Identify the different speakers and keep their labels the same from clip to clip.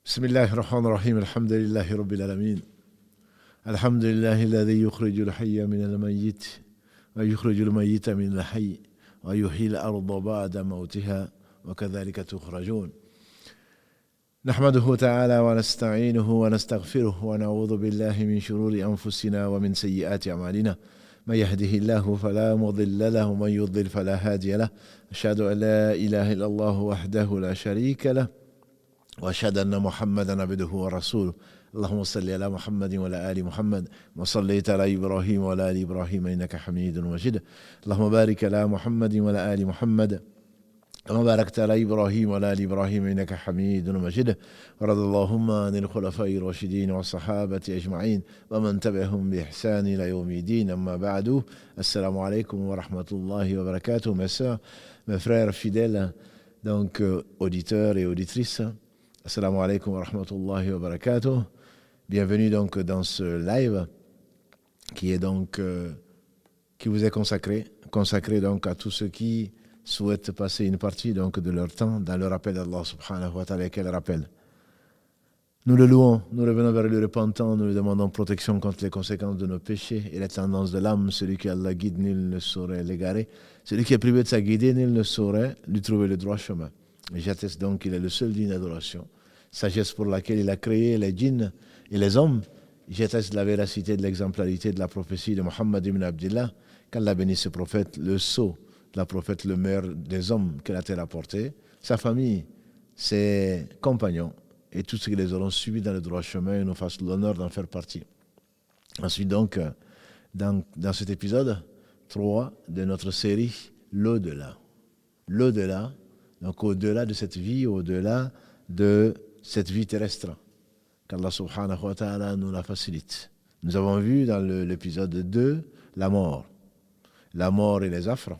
Speaker 1: بسم الله الرحمن الرحيم الحمد لله رب العالمين الحمد لله الذي يخرج الحي من الميت ويخرج الميت من الحي ويحيي الأرض بعد موتها وكذلك تخرجون نحمده تعالى ونستعينه ونستغفره ونعوذ بالله من شرور أنفسنا ومن سيئات أعمالنا من يهده الله فلا مضل له ومن يضلل فلا هادي له أشهد أن لا إله إلا الله وحده لا شريك له وأشهد أن محمدا عبده ورسوله اللهم صل على محمد وعلى آل محمد وصليت على إبراهيم وعلى آل إبراهيم إنك حميد مجيد اللهم بارك على محمد وعلى آل محمد كما باركت على إبراهيم وعلى آل إبراهيم إنك حميد مجيد ورضي اللهم عن الخلفاء الراشدين والصحابة أجمعين ومن تبعهم بإحسان إلى يوم الدين أما بعد السلام عليكم ورحمة الله وبركاته mes sœurs, mes frères fidèles donc auditeurs et auditrices. Assalamu alaikum wa rahmatullahi wa barakatuh. Bienvenue donc dans ce live qui est donc qui vous est consacré donc à tous ceux qui souhaitent passer une partie donc de leur temps dans le rappel d'Allah subhanahu wa ta'ala. Quel rappel? Nous le louons, nous revenons vers le repentant, nous lui demandons protection contre les conséquences de nos péchés et les tendances de l'âme. Celui qui Allah guide, nul ne saurait l'égarer. Celui qui est privé de sa guidée, nul ne saurait lui trouver le droit chemin. Et j'atteste donc qu'il est le seul digne d'adoration. Sagesse pour laquelle il a créé les djinns et les hommes. J'atteste de la véracité, de l'exemplarité de la prophétie de Muhammad ibn Abdillah, qu'Allah bénisse ce prophète, le sceau de la prophète, le meilleur des hommes que la terre a porté, sa famille, ses compagnons et tous ceux qui les auront suivis dans le droit chemin et nous fassent l'honneur d'en faire partie. Ensuite donc, dans cet épisode 3 de notre série, l'au-delà. L'au-delà, donc au-delà de cette vie, au-delà de cette vie terrestre, qu'Allah subhanahu wa ta'ala nous la facilite. Nous avons vu dans l'épisode 2 la mort et les affres,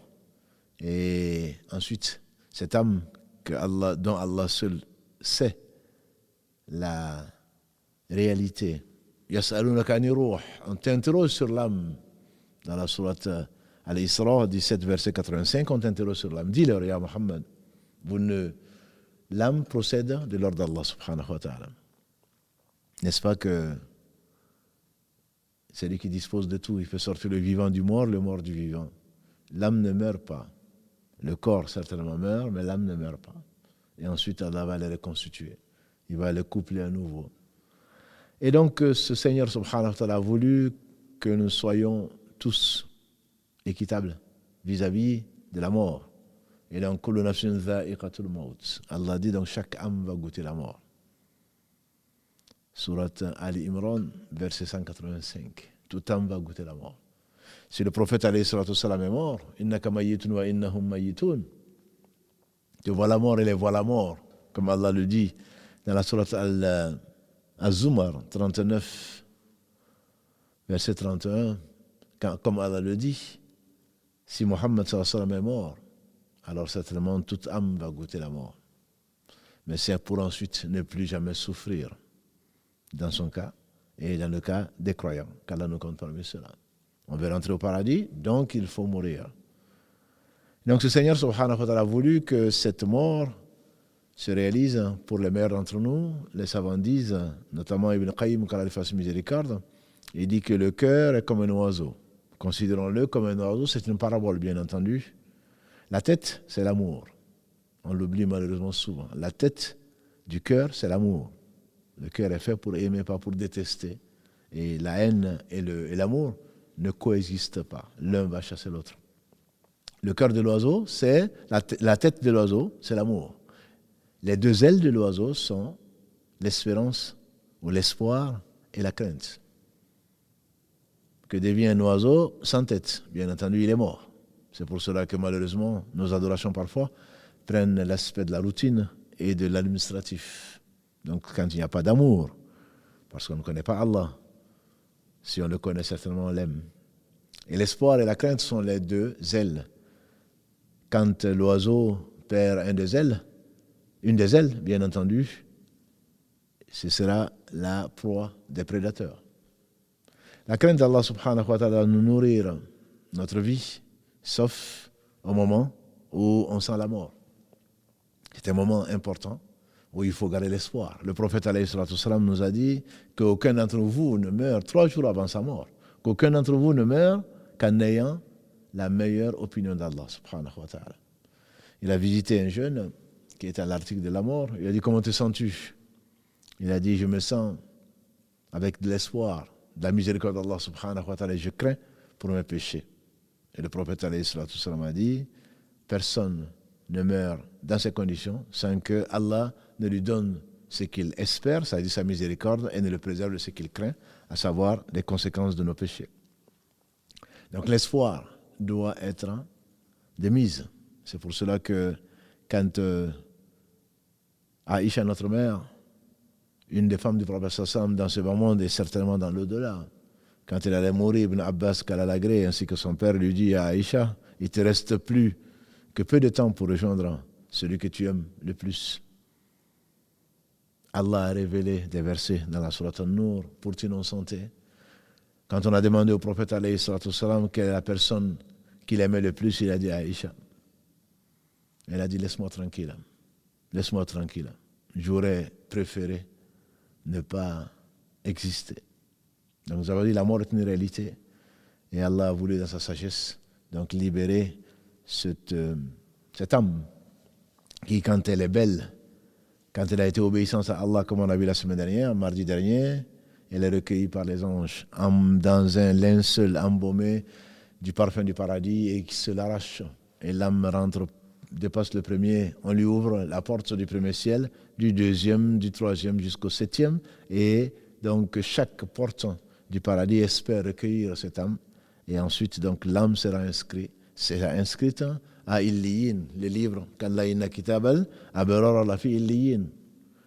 Speaker 1: et ensuite cette âme dont Allah seul sait la réalité. Yas'alunaka ani ruh, on t'interroge sur l'âme dans la sourate Al-Isra 17 verset 85, on t'interroge sur l'âme. Dis-leur, ya Muhammad, l'âme procède de l'ordre d'Allah subhanahu wa ta'ala. N'est-ce pas que c'est lui qui dispose de tout, il fait sortir le vivant du mort, le mort du vivant. L'âme ne meurt pas. Le corps certainement meurt, mais l'âme ne meurt pas. Et ensuite Allah va les reconstituer. Il va les coupler à nouveau. Et donc ce Seigneur subhanahu wa ta'ala a voulu que nous soyons tous équitables vis-à-vis de la mort. Et donc, Allah dit donc chaque âme va goûter la mort. Surat Ali Imran, verset 185. Toute âme va goûter la mort. Si le prophète alayhi salatu wassalam est mort, innaka mayyitun wa innahum mayyitun. Tu vois la mort et les voient la mort, comme Allah le dit dans la surat Al-Zumar 39, verset 31, comme Allah le dit, si Muhammad sallallahu alayhi wa sallam est mort, alors certainement toute âme va goûter la mort. Mais c'est pour ensuite ne plus jamais souffrir, dans son cas, et dans le cas des croyants, qu'Allah nous compte parmi cela. On veut rentrer au paradis, donc il faut mourir. Donc ce Seigneur subhanahu wa ta'ala a voulu que cette mort se réalise pour les meilleurs d'entre nous. Les savants disent, notamment Ibn Qayyim, qu'Allah lui fasse miséricorde, il dit que le cœur est comme un oiseau. Considérons-le comme un oiseau, c'est une parabole bien entendu. La tête, c'est l'amour. On l'oublie malheureusement souvent. La tête du cœur, c'est l'amour. Le cœur est fait pour aimer, pas pour détester. Et la haine et l'amour ne coexistent pas. L'un va chasser l'autre. Le cœur de l'oiseau, c'est la tête de l'oiseau, c'est l'amour. Les deux ailes de l'oiseau sont l'espérance ou l'espoir et la crainte. Que devient un oiseau sans tête? Bien entendu, il est mort. C'est pour cela que malheureusement, nos adorations parfois prennent l'aspect de la routine et de l'administratif. Donc quand il n'y a pas d'amour, parce qu'on ne connaît pas Allah, si on le connaît certainement, on l'aime. Et l'espoir et la crainte sont les deux ailes. Quand l'oiseau perd une des ailes, bien entendu, ce sera la proie des prédateurs. La crainte d'Allah subhanahu wa ta'ala nous nourrir notre vie, sauf au moment où on sent la mort. C'est un moment important où il faut garder l'espoir. Le prophète alayhi salatu wassalam nous a dit qu'aucun d'entre vous ne meurt 3 jours avant sa mort, qu'aucun d'entre vous ne meurt qu'en ayant la meilleure opinion d'Allah subhanahu wa ta'ala. Il a visité un jeune qui était à l'article de la mort. Il a dit: comment te sens-tu? Il a dit: je me sens avec de l'espoir, de la miséricorde d'Allah subhanahu wa ta'ala, et je crains pour mes péchés. Et le prophète alayhi salatu wassalam a dit: personne ne meurt dans ces conditions sans que Allah ne lui donne ce qu'il espère, c'est-à-dire sa miséricorde, et ne le préserve de ce qu'il craint, à savoir les conséquences de nos péchés. Donc l'espoir doit être de mise. C'est pour cela que quand Aïcha, notre mère, une des femmes du prophète sallam dans ce bas monde et certainement dans l'au-delà, quand elle allait mourir, Ibn Abbas Kalalagré ainsi que son père lui dit à Aïcha: il te reste plus que peu de temps pour rejoindre celui que tu aimes le plus. Allah a révélé des versets dans la sourate An-Nur pour t'innocenter. Quand on a demandé au prophète alayhi salatu wassalam quelle est la personne qu'il aimait le plus, il a dit Aïcha. Elle a dit: laisse-moi tranquille, laisse-moi tranquille. J'aurais préféré ne pas exister. Donc nous avons dit la mort est une réalité et Allah a voulu dans sa sagesse donc libérer cette âme qui, quand elle est belle, quand elle a été obéissante à Allah, comme on a vu la semaine dernière, mardi dernier, elle est recueillie par les anges dans un linceul embaumé du parfum du paradis et qui se l'arrache. Et l'âme rentre, dépasse le premier, on lui ouvre la porte du premier ciel, du deuxième, du troisième jusqu'au 7e. Et donc chaque porte du paradis espère recueillir cette âme. Et ensuite, donc l'âme sera inscrite à Illiyin, le livre, qu'Allah inna kitabal abrara la fi Illiyin.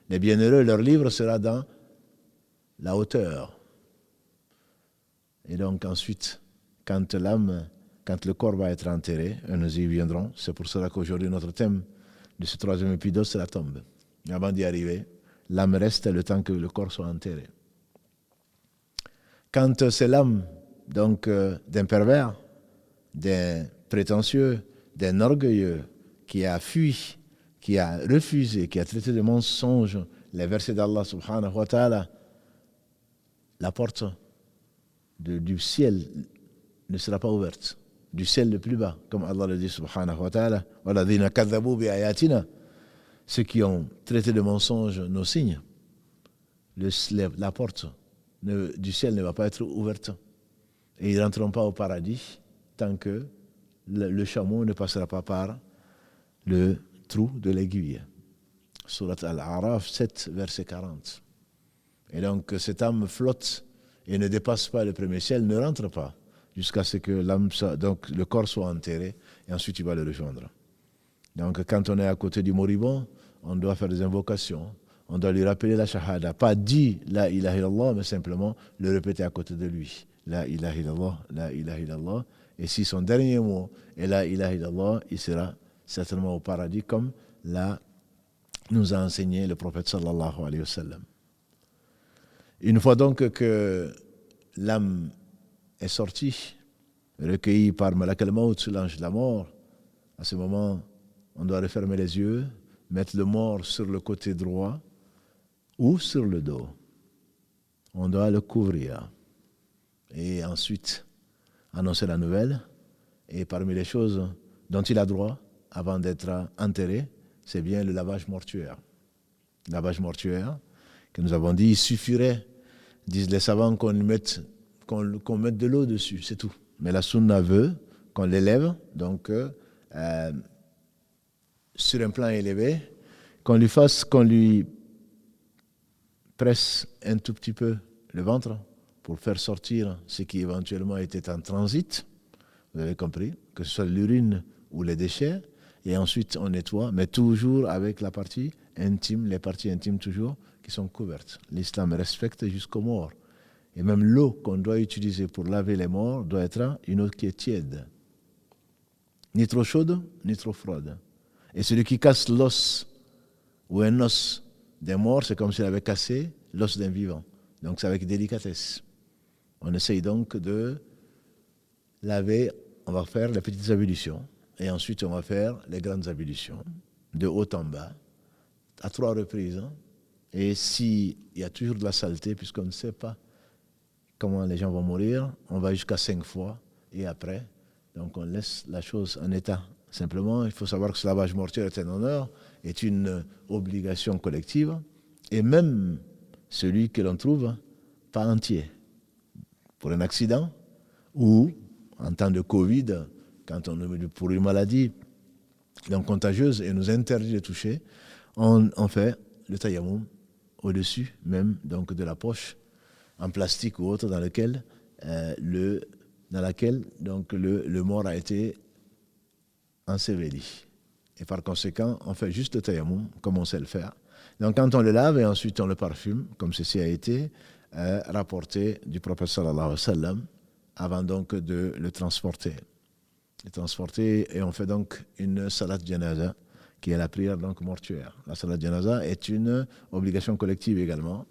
Speaker 1: Les bienheureux, leur livre sera dans la hauteur. Et donc ensuite, quand le corps va être enterré, et nous y viendrons, c'est pour cela qu'aujourd'hui notre thème de ce 3e épisode, c'est la tombe. Et avant d'y arriver, l'âme reste le temps que le corps soit enterré. Quand c'est l'âme donc d'un pervers, d'un prétentieux, d'un orgueilleux qui a fui, qui a refusé, qui a traité de mensonge les versets d'Allah subhanahu wa ta'ala, la porte du ciel ne sera pas ouverte, du ciel le plus bas, comme Allah le dit subhanahu wa ta'ala, waladhina kadhabu bi ayatina, ceux qui ont traité de mensonge nos signes, la porte du ciel ne va pas être ouverte et ils ne rentreront pas au paradis tant que le chameau ne passera pas par le trou de l'aiguille. Surat Al-A'raf 7, verset 40. Et donc cette âme flotte et ne dépasse pas le premier ciel, ne rentre pas jusqu'à ce que donc le corps soit enterré et ensuite il va le rejoindre. Donc quand on est à côté du moribond, on doit faire des invocations, on doit lui rappeler la shahada, pas dire la ilaha illallah, mais simplement le répéter à côté de lui. La ilaha illallah, la ilaha illallah. Et si son dernier mot est la ilaha illallah, il sera certainement au paradis comme nous a enseigné le prophète sallallahu alayhi wa sallam. Une fois donc que l'âme est sortie, recueillie par Malak al-Maut, l'ange de la mort, à ce moment, on doit refermer les yeux, mettre le mort sur le côté droit ou sur le dos. On doit le couvrir. Et ensuite, annoncer la nouvelle. Et parmi les choses dont il a droit, avant d'être enterré, c'est bien le lavage mortuaire. Le lavage mortuaire, que nous avons dit, il suffirait, disent les savants, qu'on mette de l'eau dessus, c'est tout. Mais la sunna veut qu'on l'élève, donc sur un plan élevé, qu'on lui presse un tout petit peu le ventre pour faire sortir ce qui éventuellement était en transit. Vous avez compris, que ce soit l'urine ou les déchets, et ensuite on nettoie, mais toujours avec la partie intime, les parties intimes toujours qui sont couvertes. L'islam respecte jusqu'aux morts. Et même l'eau qu'on doit utiliser pour laver les morts doit être une eau qui est tiède. Ni trop chaude, ni trop froide. Et celui qui casse l'os ou un os d'un mort, c'est comme s'il avait cassé l'os d'un vivant. Donc c'est avec délicatesse. On essaye donc de laver, on va faire les petites ablutions et ensuite on va faire les grandes ablutions, de haut en bas, à 3 reprises. Hein. Et s'il y a toujours de la saleté, puisqu'on ne sait pas comment les gens vont mourir, on va jusqu'à 5 fois et après, donc on laisse la chose en état. Simplement, il faut savoir que ce lavage mortuaire est un honneur, est une obligation collective, et même celui que l'on trouve pas entier. Pour un accident ou en temps de Covid, quand on est pour une maladie donc contagieuse et nous interdit de toucher, on fait le tayammum au-dessus même donc de la poche en plastique ou autre dans laquelle donc le mort a été enseveli. Et par conséquent, on fait juste le tayammum comme on sait le faire. Donc quand on le lave et ensuite on le parfume, comme ceci a été rapporté du prophète sallallahu alayhi wa sallam, avant donc de le transporter. Et on fait donc une salat janaza, qui est la prière donc mortuaire. La salat janaza est une obligation collective également,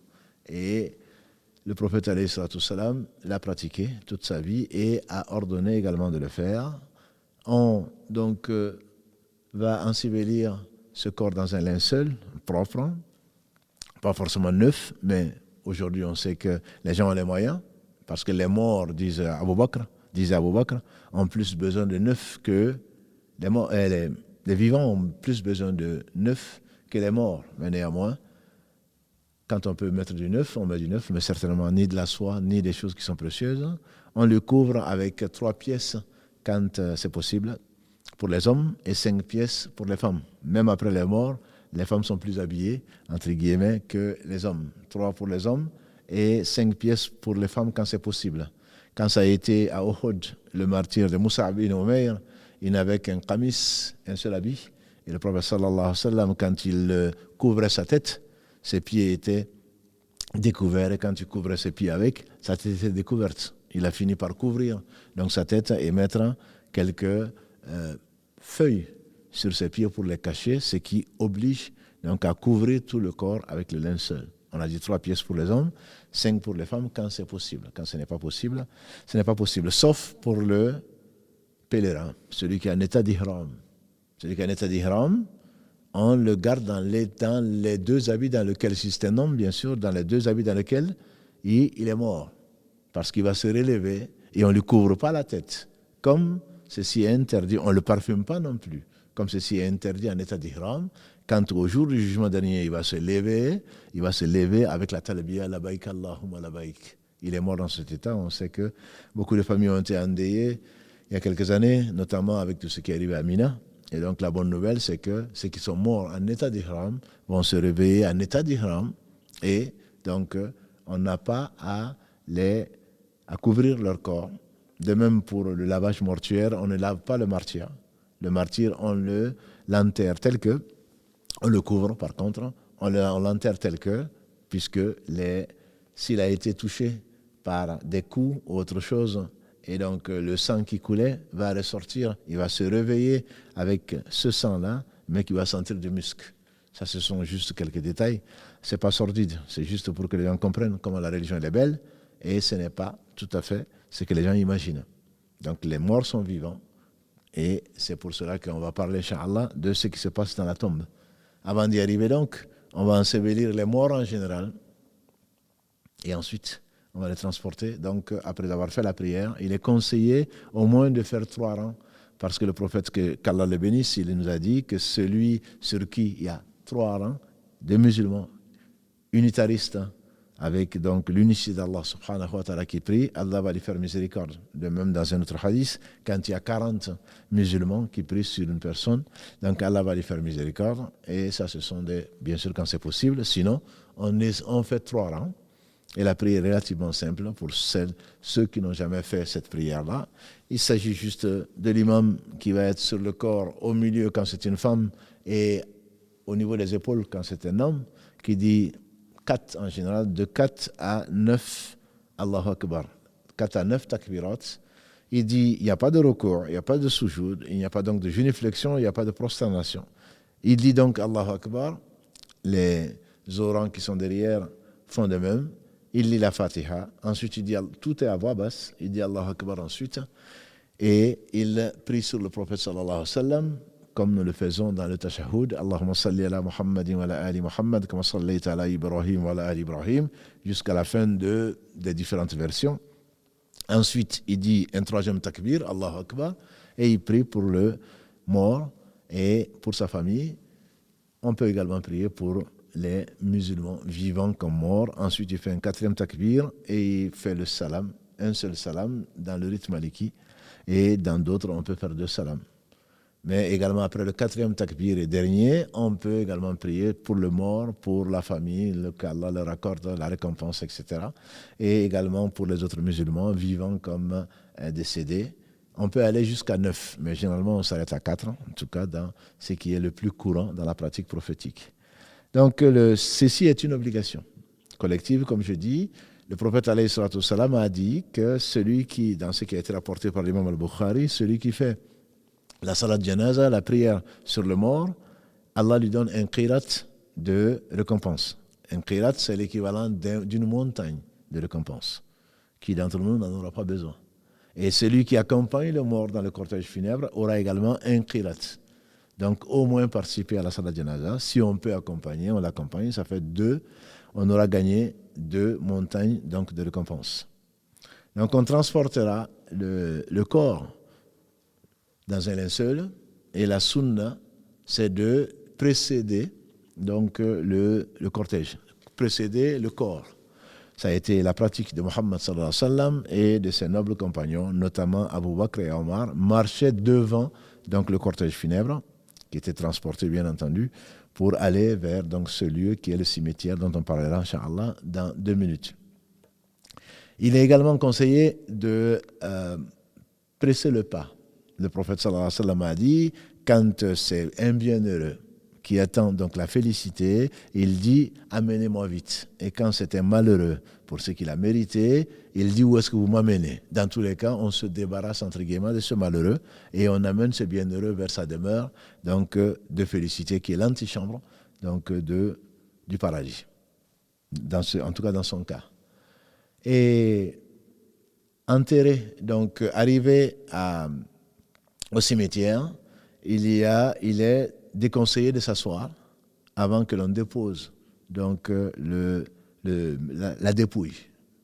Speaker 1: et le prophète alayhi salatu salam l'a pratiqué toute sa vie et a ordonné également de le faire. On donc va ensevelir ce corps dans un linceul propre, pas forcément neuf, mais aujourd'hui on sait que les gens ont les moyens, parce que les morts, disait Abu Bakr, ont plus besoin de neuf que les morts. Les vivants ont plus besoin de neuf que les morts. Mais néanmoins, quand on peut mettre du neuf, on met du neuf, mais certainement ni de la soie, ni des choses qui sont précieuses. On le couvre avec 3 pièces quand c'est possible pour les hommes et 5 pièces pour les femmes. Même après les morts, les femmes sont plus habillées, entre guillemets, que les hommes. 3 pour les hommes et 5 pièces pour les femmes quand c'est possible. Quand ça a été à Uhud, le martyr de Mus'ab ibn Umayr, il n'avait qu'un qamis, un seul habit. Et le prophète sallallahu alayhi wa sallam, quand il couvrait sa tête, ses pieds étaient découverts. Et quand il couvrait ses pieds avec, sa tête était découverte. Il a fini par couvrir donc sa tête et mettre quelques feuilles sur ses pieds pour les cacher, ce qui oblige donc à couvrir tout le corps avec le linceul. On a dit 3 pièces pour les hommes, 5 pour les femmes quand c'est possible. Quand ce n'est pas possible, ce n'est pas possible. Sauf pour le pèlerin, celui qui est en état d'ihram. Celui qui est en état d'ihram, on le garde dans les 2 habits dans lesquels, si c'est un homme, bien sûr, dans les 2 habits dans lesquels il est mort. Parce qu'il va se relever et on ne lui couvre pas la tête. Comme ceci est interdit, on ne le parfume pas non plus. Comme ceci est interdit en état d'ihram, quand au jour du jugement dernier, il va se lever avec la talbiya, labaik Allahumma labaik. Il est mort dans cet état. On sait que beaucoup de familles ont été endeuillées il y a quelques années, notamment avec tout ce qui est arrivé à Mina. Et donc la bonne nouvelle, c'est que ceux qui sont morts en état d'ihram vont se réveiller en état d'ihram. Et donc, on n'a pas à couvrir leur corps. De même pour le lavage mortuaire, on ne lave pas le martyr. Le martyr, on l'enterre tel que, on le couvre par contre, on l'enterre tel que, puisque s'il a été touché par des coups ou autre chose, et donc le sang qui coulait va ressortir, il va se réveiller avec ce sang-là, mais qui va sentir du musc. Ça, ce sont juste quelques détails. C'est pas sordide, c'est juste pour que les gens comprennent comment la religion est belle, et ce n'est pas tout à fait ce que les gens imaginent. Donc les morts sont vivants, et c'est pour cela qu'on va parler, Inch'Allah, de ce qui se passe dans la tombe. Avant d'y arriver donc, on va ensevelir les morts en général, et ensuite on va les transporter. Donc après avoir fait la prière, il est conseillé au moins de faire 3 rangs, parce que le prophète, qu'Allah le bénisse, il nous a dit que celui sur qui il y a 3 rangs de musulmans unitaristes, avec donc l'unicité d'Allah subhanahu wa ta'ala qui prie, Allah va lui faire miséricorde. De même dans un autre hadith, quand il y a 40 musulmans qui prient sur une personne, donc Allah va lui faire miséricorde. Et ça, ce sont bien sûr quand c'est possible. Sinon, on fait 3 rangs. Et la prière est relativement simple pour ceux qui n'ont jamais fait cette prière-là. Il s'agit juste de l'imam qui va être sur le corps, au milieu quand c'est une femme, et au niveau des épaules quand c'est un homme, qui dit 4 en général, de 4 à 9 Allahu Akbar, 4 à 9 takbirat. Il dit, il n'y a pas de recours, il n'y a pas de soujoud, il n'y a pas donc de génuflexion, il n'y a pas de prosternation. Il dit donc Allahu Akbar, les orans qui sont derrière font de même. Il lit la Fatiha, ensuite il dit, tout est à voix basse, il dit Allahu Akbar ensuite, et il prie sur le prophète sallallahu alayhi wa sallam, comme nous le faisons dans le tashahhud, Allahumma salli ala Muhammadin wa ala ali Muhammad, kama sallayta ala Ibrahim wa ala ali Ibrahim, jusqu'à la fin des différentes versions. Ensuite, il dit un troisième takbir, Allahu Akbar, et il prie pour le mort et pour sa famille. On peut également prier pour les musulmans vivants comme morts. Ensuite, il fait un quatrième takbir et il fait le salam, un seul salam dans le rite maliki. Et dans d'autres, on peut faire 2 salams. Mais également, après le quatrième takbir et dernier, on peut également prier pour le mort, pour la famille, qu'Allah leur accorde la récompense, etc. Et également pour les autres musulmans vivants comme décédés. On peut aller jusqu'à 9, mais généralement on s'arrête à 4, en tout cas dans ce qui est le plus courant dans la pratique prophétique. Donc ceci est une obligation collective, comme je dis. Le prophète alayhi salatu salam a dit que celui qui, dans ce qui a été rapporté par l'imam al-Bukhari, celui qui fait la salat janaza, la prière sur le mort, Allah lui donne un qirat de récompense. Un qirat, c'est l'équivalent d'une montagne de récompense. Qui d'entre nous n'en aura pas besoin? Et celui qui accompagne le mort dans le cortège funèbre aura également un qirat. Donc au moins participer à la salat janaza. Si on peut accompagner, on l'accompagne, ça fait 2. On aura gagné 2 montagnes donc, de récompense. Donc on transportera le corps dans un linceul et la sunna, c'est de précéder donc, le cortège, précéder le corps. Ça a été la pratique de Muhammad sallallahu alayhi wa sallam et de ses nobles compagnons, notamment Abu Bakr et Omar, marchaient devant donc, le cortège funèbre, qui était transporté bien entendu, pour aller vers donc, ce lieu qui est le cimetière dont on parlera, Inch'Allah, dans 2 minutes. Il est également conseillé de presser le pas. Le prophète sallallahu alayhi wa sallam a dit, quand c'est un bienheureux qui attend donc la félicité, il dit « amenez-moi vite ». Et quand c'est un malheureux pour ce qu'il a mérité, il dit « où est-ce que vous m'amenez ?» Dans tous les cas, on se débarrasse entre guillemets de ce malheureux et on amène ce bienheureux vers sa demeure donc, de félicité qui est l'antichambre donc, du paradis, en tout cas dans son cas. Et enterré, donc arrivé au cimetière, il est déconseillé de s'asseoir avant que l'on dépose donc, la dépouille.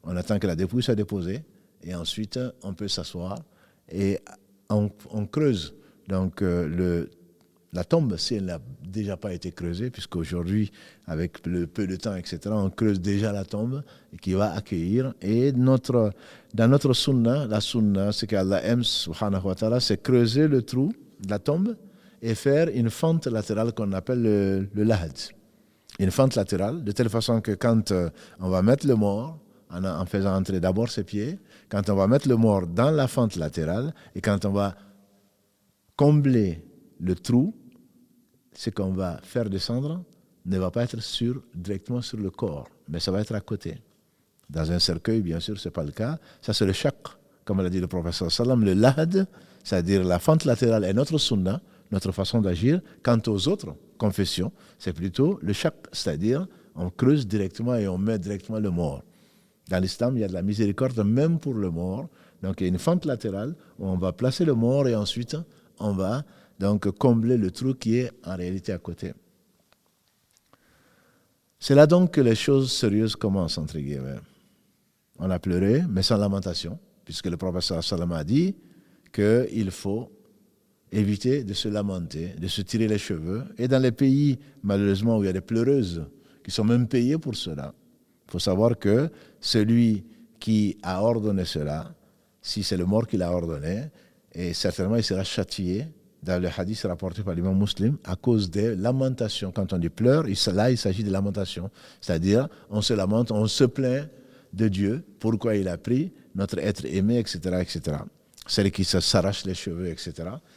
Speaker 1: On attend que la dépouille soit déposée et ensuite on peut s'asseoir et on creuse donc, la tombe si elle n'a déjà pas été creusée, puisqu'aujourd'hui, avec le peu de temps, etc., on creuse déjà la tombe qui va accueillir. Et dans notre sunna, la sunna, ce qu'Allah aime, subhanahu wa ta'ala, c'est creuser le trou de la tombe et faire une fente latérale qu'on appelle le lahad. Une fente latérale, de telle façon que quand on va mettre le mort, en faisant entrer d'abord ses pieds, quand on va mettre le mort dans la fente latérale et quand on va combler le trou, ce qu'on va faire descendre ne va pas être directement sur le corps, mais ça va être à côté. Dans un cercueil, bien sûr, ce n'est pas le cas. Ça, c'est le shaq, comme l'a dit le prophète sallam, le lahad, c'est-à-dire la fente latérale est notre sunna, notre façon d'agir. Quant aux autres confessions, c'est plutôt le shaq, c'est-à-dire on creuse directement et on met directement le mort. Dans l'islam, il y a de la miséricorde même pour le mort. Donc, il y a une fente latérale où on va placer le mort et ensuite, on va donc combler le trou qui est en réalité à côté. C'est là donc que les choses sérieuses commencent, entre guillemets. On a pleuré, mais sans lamentation, puisque le prophète sallam a dit qu'il faut éviter de se lamenter, de se tirer les cheveux. Et dans les pays, malheureusement, où il y a des pleureuses qui sont même payées pour cela, il faut savoir que celui qui a ordonné cela, si c'est le mort qui l'a ordonné, et certainement il sera châtié, dans le hadith rapporté par l'imam Muslim, à cause des lamentations. Quand on dit pleure, là il s'agit de lamentation. C'est-à-dire, on se lamente, on se plaint de Dieu, pourquoi il a pris notre être aimé, etc. etc. Celles qui s'arrachent les cheveux, etc.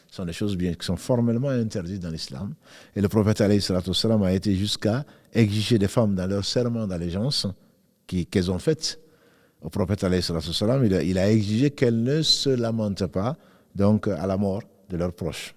Speaker 1: sont des choses qui sont formellement interdites dans l'islam. Et le prophète alayhi salatu wassalam a été jusqu'à exiger des femmes dans leur serment d'allégeance qu'elles ont fait au prophète alayhi salatu wassalam, il a exigé qu'elles ne se lamentent pas donc à la mort de leurs proches.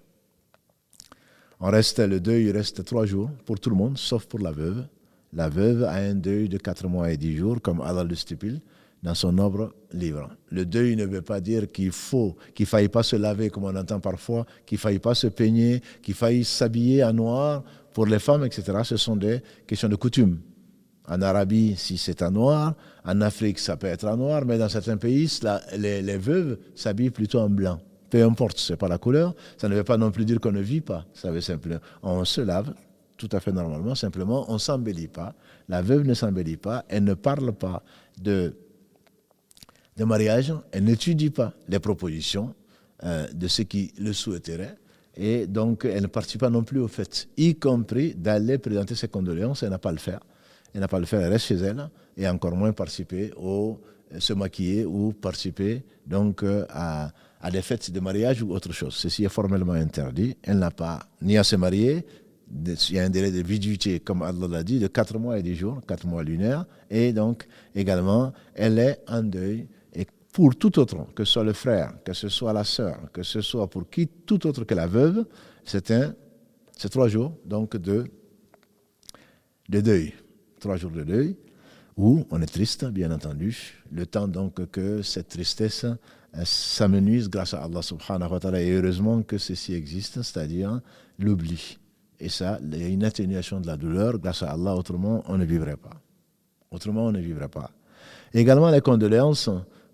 Speaker 1: Le deuil, il reste 3 jours pour tout le monde, sauf pour la veuve. La veuve a un deuil de 4 mois et 10 jours, comme Allah le stipule. dans son noble livre. Le deuil ne veut pas dire qu'il ne faille pas se laver, comme on entend parfois, qu'il ne faille pas se peigner, qu'il faille s'habiller en noir pour les femmes, etc. Ce sont des questions de coutume. En Arabie, si c'est en noir, en Afrique, ça peut être en noir, mais dans certains pays, les veuves s'habillent plutôt en blanc. Peu importe, ce n'est pas la couleur, ça ne veut pas non plus dire qu'on ne vit pas. Ça veut simplement, on se lave tout à fait normalement, simplement, on ne s'embellit pas. La veuve ne s'embellit pas, elle ne parle pas de mariage, elle n'étudie pas les propositions de ceux qui le souhaiteraient, et donc elle ne participe pas non plus au fait, y compris d'aller présenter ses condoléances, elle n'a pas à le faire. Elle n'a pas à le faire, elle reste chez elle, et encore moins participer se maquiller ou participer donc à des fêtes de mariage ou autre chose. Ceci est formellement interdit. Elle n'a pas ni à se marier, il y a un délai de viduité, comme Allah l'a dit, de 4 mois et 10 jours, 4 mois lunaires, et donc également, elle est en deuil. Et pour tout autre, que ce soit le frère, que ce soit la sœur, que ce soit pour qui tout autre que la veuve, c'est 3 jours donc de deuil. 3 jours de deuil, où on est triste, bien entendu, le temps donc que cette tristesse s'amenuise grâce à Allah subhanahu wa ta'ala, et heureusement que ceci existe, c'est-à-dire l'oubli. Et ça, il y a une atténuation de la douleur grâce à Allah, autrement on ne vivrait pas. Autrement on ne vivrait pas. Également les condoléances,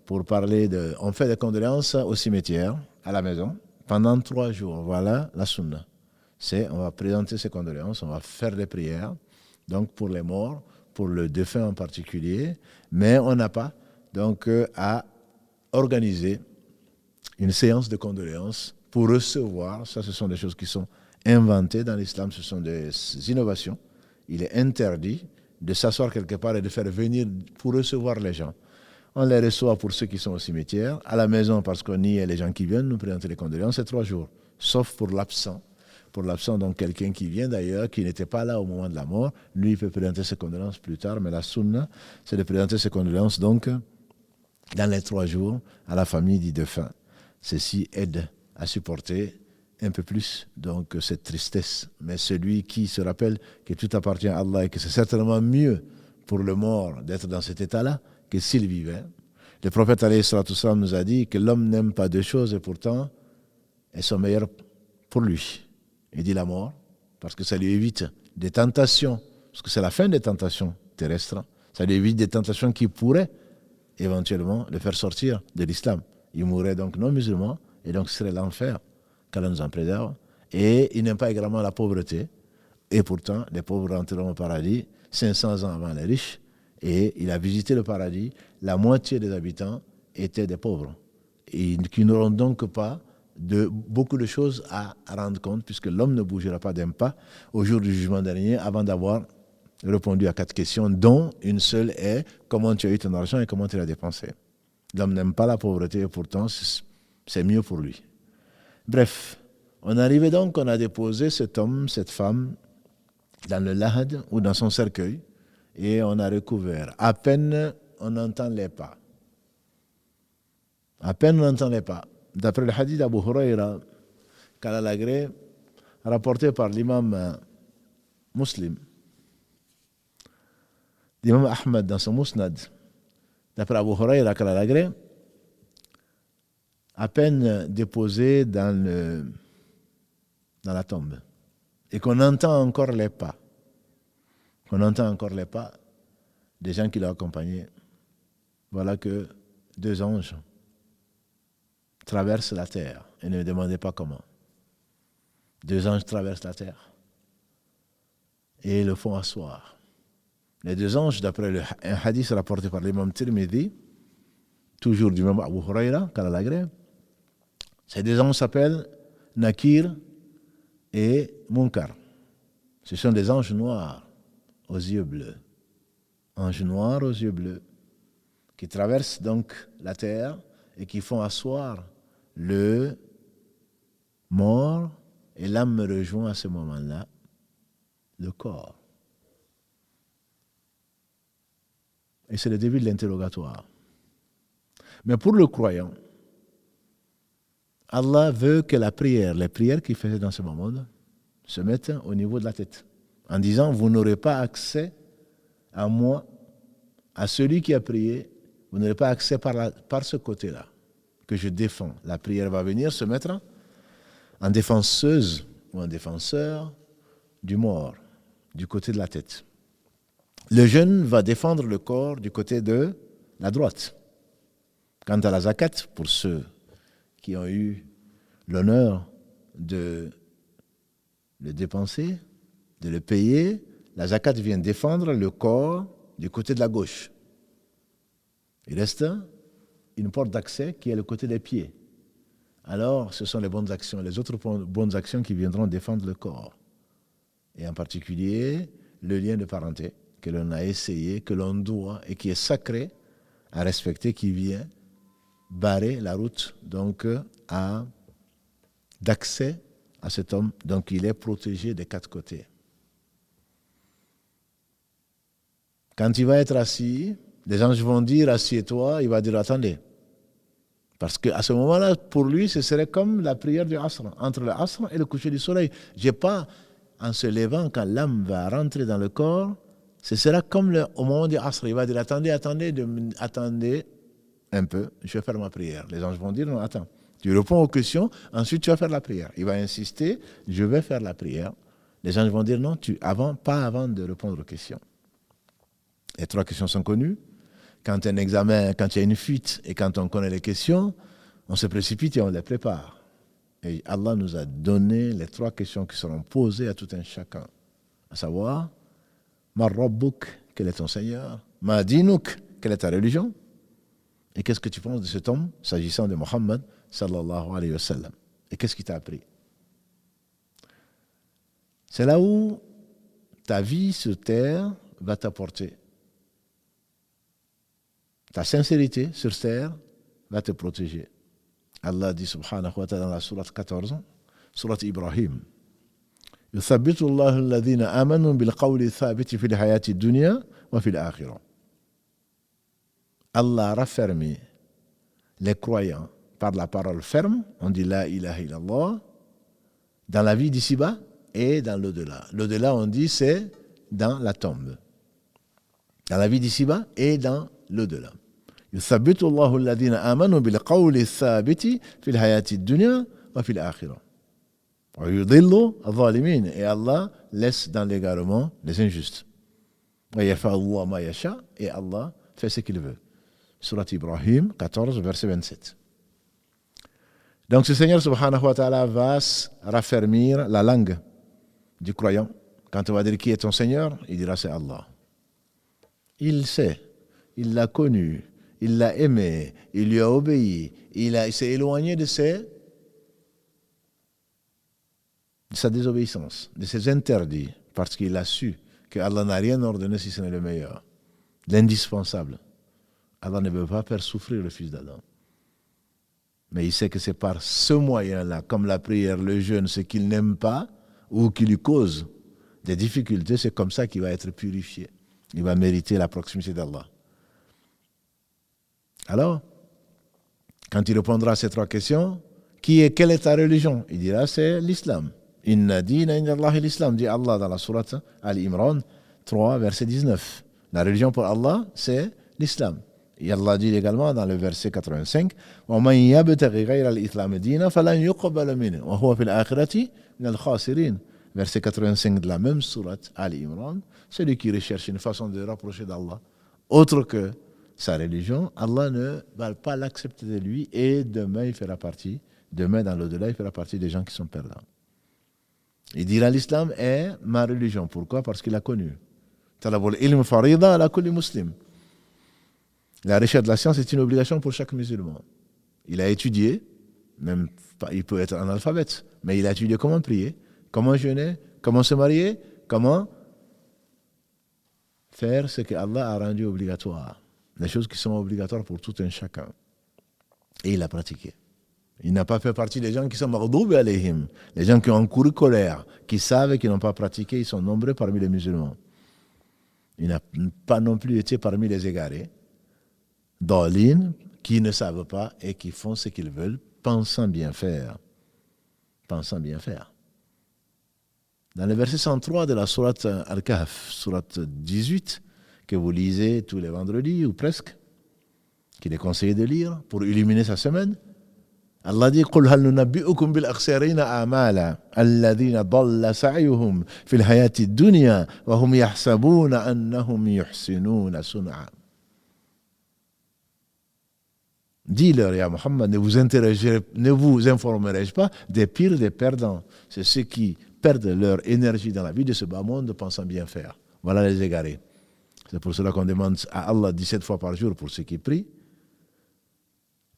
Speaker 1: on fait des condoléances au cimetière, à la maison, pendant 3 jours. Voilà la sunna. On va présenter ces condoléances, on va faire des prières, donc pour les morts, pour le défunt en particulier, mais on n'a pas donc à organiser une séance de condoléances pour recevoir, ça ce sont des choses qui sont inventées dans l'islam, ce sont des innovations. Il est interdit de s'asseoir quelque part et de faire venir pour recevoir les gens. On les reçoit pour ceux qui sont au cimetière, à la maison parce qu'on y est les gens qui viennent nous présenter les condoléances, c'est 3 jours, sauf pour l'absent. Pour l'absent, donc quelqu'un qui vient d'ailleurs, qui n'était pas là au moment de la mort, lui il peut présenter ses condoléances plus tard, mais la sunna, c'est de présenter ses condoléances donc dans les 3 jours à la famille du défunt. Ceci aide à supporter un peu plus donc cette tristesse. Mais celui qui se rappelle que tout appartient à Allah et que c'est certainement mieux pour le mort d'être dans cet état-là que s'il vivait. Le prophète alayhi salatu wassalam nous a dit que l'homme n'aime pas 2 choses et pourtant elles sont meilleures pour lui. Il dit la mort, parce que ça lui évite des tentations, parce que c'est la fin des tentations terrestres, ça lui évite des tentations qui pourraient éventuellement le faire sortir de l'islam. Il mourrait donc non musulman, et donc ce serait l'enfer, qu'Allah nous en préserve. Et il n'aime pas également la pauvreté, et pourtant les pauvres rentreront au paradis 500 ans avant les riches, et il a visité le paradis, la moitié des habitants étaient des pauvres, et qui n'auront donc pas de beaucoup de choses à rendre compte, puisque l'homme ne bougera pas d'un pas au jour du jugement dernier avant d'avoir répondu à 4 questions, dont une seule est comment tu as eu ton argent et comment tu l'as dépensé. L'homme n'aime pas la pauvreté et pourtant c'est mieux pour lui. Bref, on arrivait donc, on a déposé cet homme, cette femme dans le lahad ou dans son cercueil et on a recouvert. À peine on entend les pas. À peine on entend les pas. D'après le hadith d'Abu Huraira, qu'Al-Alagré, rapporté par l'imam Muslim, l'imam Ahmad dans son Musnad, d'après Abu Huraira, qu'Al-Alagré, à peine déposé dans la tombe, et qu'on entend encore les pas, des gens qui l'ont accompagné, voilà que 2 anges traversent la terre, et ne me demandez pas comment. 2 anges traversent la terre et le font asseoir. Les 2 anges, d'après un hadith rapporté par l'imam Tirmidhi, toujours du même Abu Huraira, qu'Al-Alagré, ces 2 anges s'appellent Nakir et Munkar. Ce sont des anges noirs aux yeux bleus. Anges noirs aux yeux bleus qui traversent donc la terre et qui font asseoir le mort, et l'âme me rejoint à ce moment-là, le corps. Et c'est le début de l'interrogatoire. Mais pour le croyant, Allah veut que les prières qu'il faisait dans ce moment, se mettent au niveau de la tête, en disant, vous n'aurez pas accès à moi, à celui qui a prié, vous n'aurez pas accès par ce côté-là que je défends. La prière va venir se mettre en défenseuse ou en défenseur du mort, du côté de la tête. Le jeûne va défendre le corps du côté de la droite. Quant à la zakat, pour ceux qui ont eu l'honneur de le dépenser, de le payer, la zakat vient défendre le corps du côté de la gauche. Il reste une porte d'accès qui est le côté des pieds. Alors, ce sont les bonnes actions, les autres bonnes actions qui viendront défendre le corps. Et en particulier, le lien de parenté que l'on a essayé, que l'on doit et qui est sacré à respecter, qui vient barrer la route donc d'accès à cet homme. Donc, il est protégé des quatre côtés. Quand il va être assis, les anges vont dire « assieds-toi », il va dire « attendez ». Parce qu'à ce moment-là, pour lui, ce serait comme la prière du Asr, entre le Asr et le coucher du soleil. J'ai pas, en se levant, quand l'âme va rentrer dans le corps, ce sera comme au moment du Asr. Il va dire attendez un peu, je vais faire ma prière. Les anges vont dire non, attends, tu réponds aux questions, ensuite tu vas faire la prière. Il va insister, je vais faire la prière. Les anges vont dire non, pas avant de répondre aux questions. Les trois questions sont connues. Quand il y a un examen, quand il y a une fuite et quand on connaît les questions, on se précipite et on les prépare. Et Allah nous a donné les trois questions qui seront posées à tout un chacun. À savoir, Ma Rabbuk, quel est ton Seigneur? Ma Dinuk, quelle est ta religion? Et qu'est-ce que tu penses de cet homme s'agissant de Muhammad sallallahu alayhi wa sallam? Et qu'est-ce qu'il t'a appris? C'est là où ta vie sur terre va t'apporter. Ta sincérité sur terre va te protéger. Allah dit subhanahu wa ta'ala dans la sourate 14, sourate Ibrahim, يثبت الله الذين آمنوا بالقول الثابت في الحياة الدنيا وفي الآخرة. Allah raffermit les croyants par la parole ferme, on dit la ilaha illallah, dans la vie d'ici-bas et dans l'au-delà. L'au-delà, on dit, c'est dans la tombe. Dans la vie d'ici-bas et dans l'au-delà. يثبت الله الذين آمنوا بالقول الثابت في الحياة الدنيا وفي الآخرة. ويضل الظالمين. Et Allah laisse dans l'égarement les injustes. ويفعل الله ما يشاء. Et Allah fait ce qu'il veut. Surat Ibrahim 14, verset 27. Donc ce Seigneur subhanahu wa ta'ala va raffermir la langue du croyant. Quand on va dire qui est ton Seigneur, il dira c'est Allah. Il sait, il l'a connu, il l'a aimé, il lui a obéi, il s'est éloigné de sa désobéissance, de ses interdits, parce qu'il a su que Allah n'a rien ordonné si ce n'est le meilleur, l'indispensable. Allah ne veut pas faire souffrir le fils d'Adam. Mais il sait que c'est par ce moyen-là, comme la prière, le jeûne, ce qu'il n'aime pas ou qui lui cause des difficultés, c'est comme ça qu'il va être purifié. Il va mériter la proximité d'Allah. Alors, quand il répondra à ces trois questions, quelle est ta religion? Il dira c'est l'islam. Inna dina inda Allahi l'islam, dit Allah dans la sourate Al-Imran 3, verset 19. La religion pour Allah, c'est l'islam. Et Allah dit également dans le verset 85, وَمَنْ يَبْتَغِ غَيْرَ الْإِسْلَامِ دِينًا فَلَنْ يُقْبَلَ مِنْهُ وَهُوَ فِي الْآخِرَةِ مِنَ الْخَاسِرِينَ. Verset 85 de la même sourate Al-Imran, celui qui recherche une façon de rapprocher d'Allah autre que sa religion, Allah ne va pas l'accepter de lui et demain dans l'au-delà, il fera partie des gens qui sont perdants. Il dira l'islam est ma religion. Pourquoi? Parce qu'il a connu. Talabul ilm farida ala kulli muslim. La recherche de la science est une obligation pour chaque musulman. Il a étudié, même il peut être analphabète, mais il a étudié comment prier, comment jeûner, comment se marier, comment faire ce que Allah a rendu obligatoire. Les choses qui sont obligatoires pour tout un chacun. Et il a pratiqué. Il n'a pas fait partie des gens qui sont maghdoub alayhim, les gens qui ont couru colère, qui savent et qui n'ont pas pratiqué, ils sont nombreux parmi les musulmans. Il n'a pas non plus été parmi les égarés, dalin, qui ne savent pas et qui font ce qu'ils veulent, pensant bien faire. Pensant bien faire. Dans le verset 103 de la sourate Al-Kahf, sourate 18, que vous lisez tous les vendredis ou presque, qu'il est conseillé de lire pour illuminer sa semaine. Allah dit قُلْ هَلْ نُنَبِّئُكُمْ بِالْأَخْسَرِينَ أَعْمَالًا الَّذِينَ ضَلَّ سَعْيُهُمْ فِي الْحَيَاةِ الدُّنْيَا وَهُمْ يَحْسَبُونَ أَنَّهُمْ يُحْسِنُونَ صُنْعًا. Dis-leur, ya Muhammad, ne vous informerai-je pas des pires des perdants? C'est ceux qui perdent leur énergie dans la vie de ce bas monde pensant bien faire. Voilà les égarés. C'est pour cela qu'on demande à Allah 17 fois par jour pour ceux qui prient.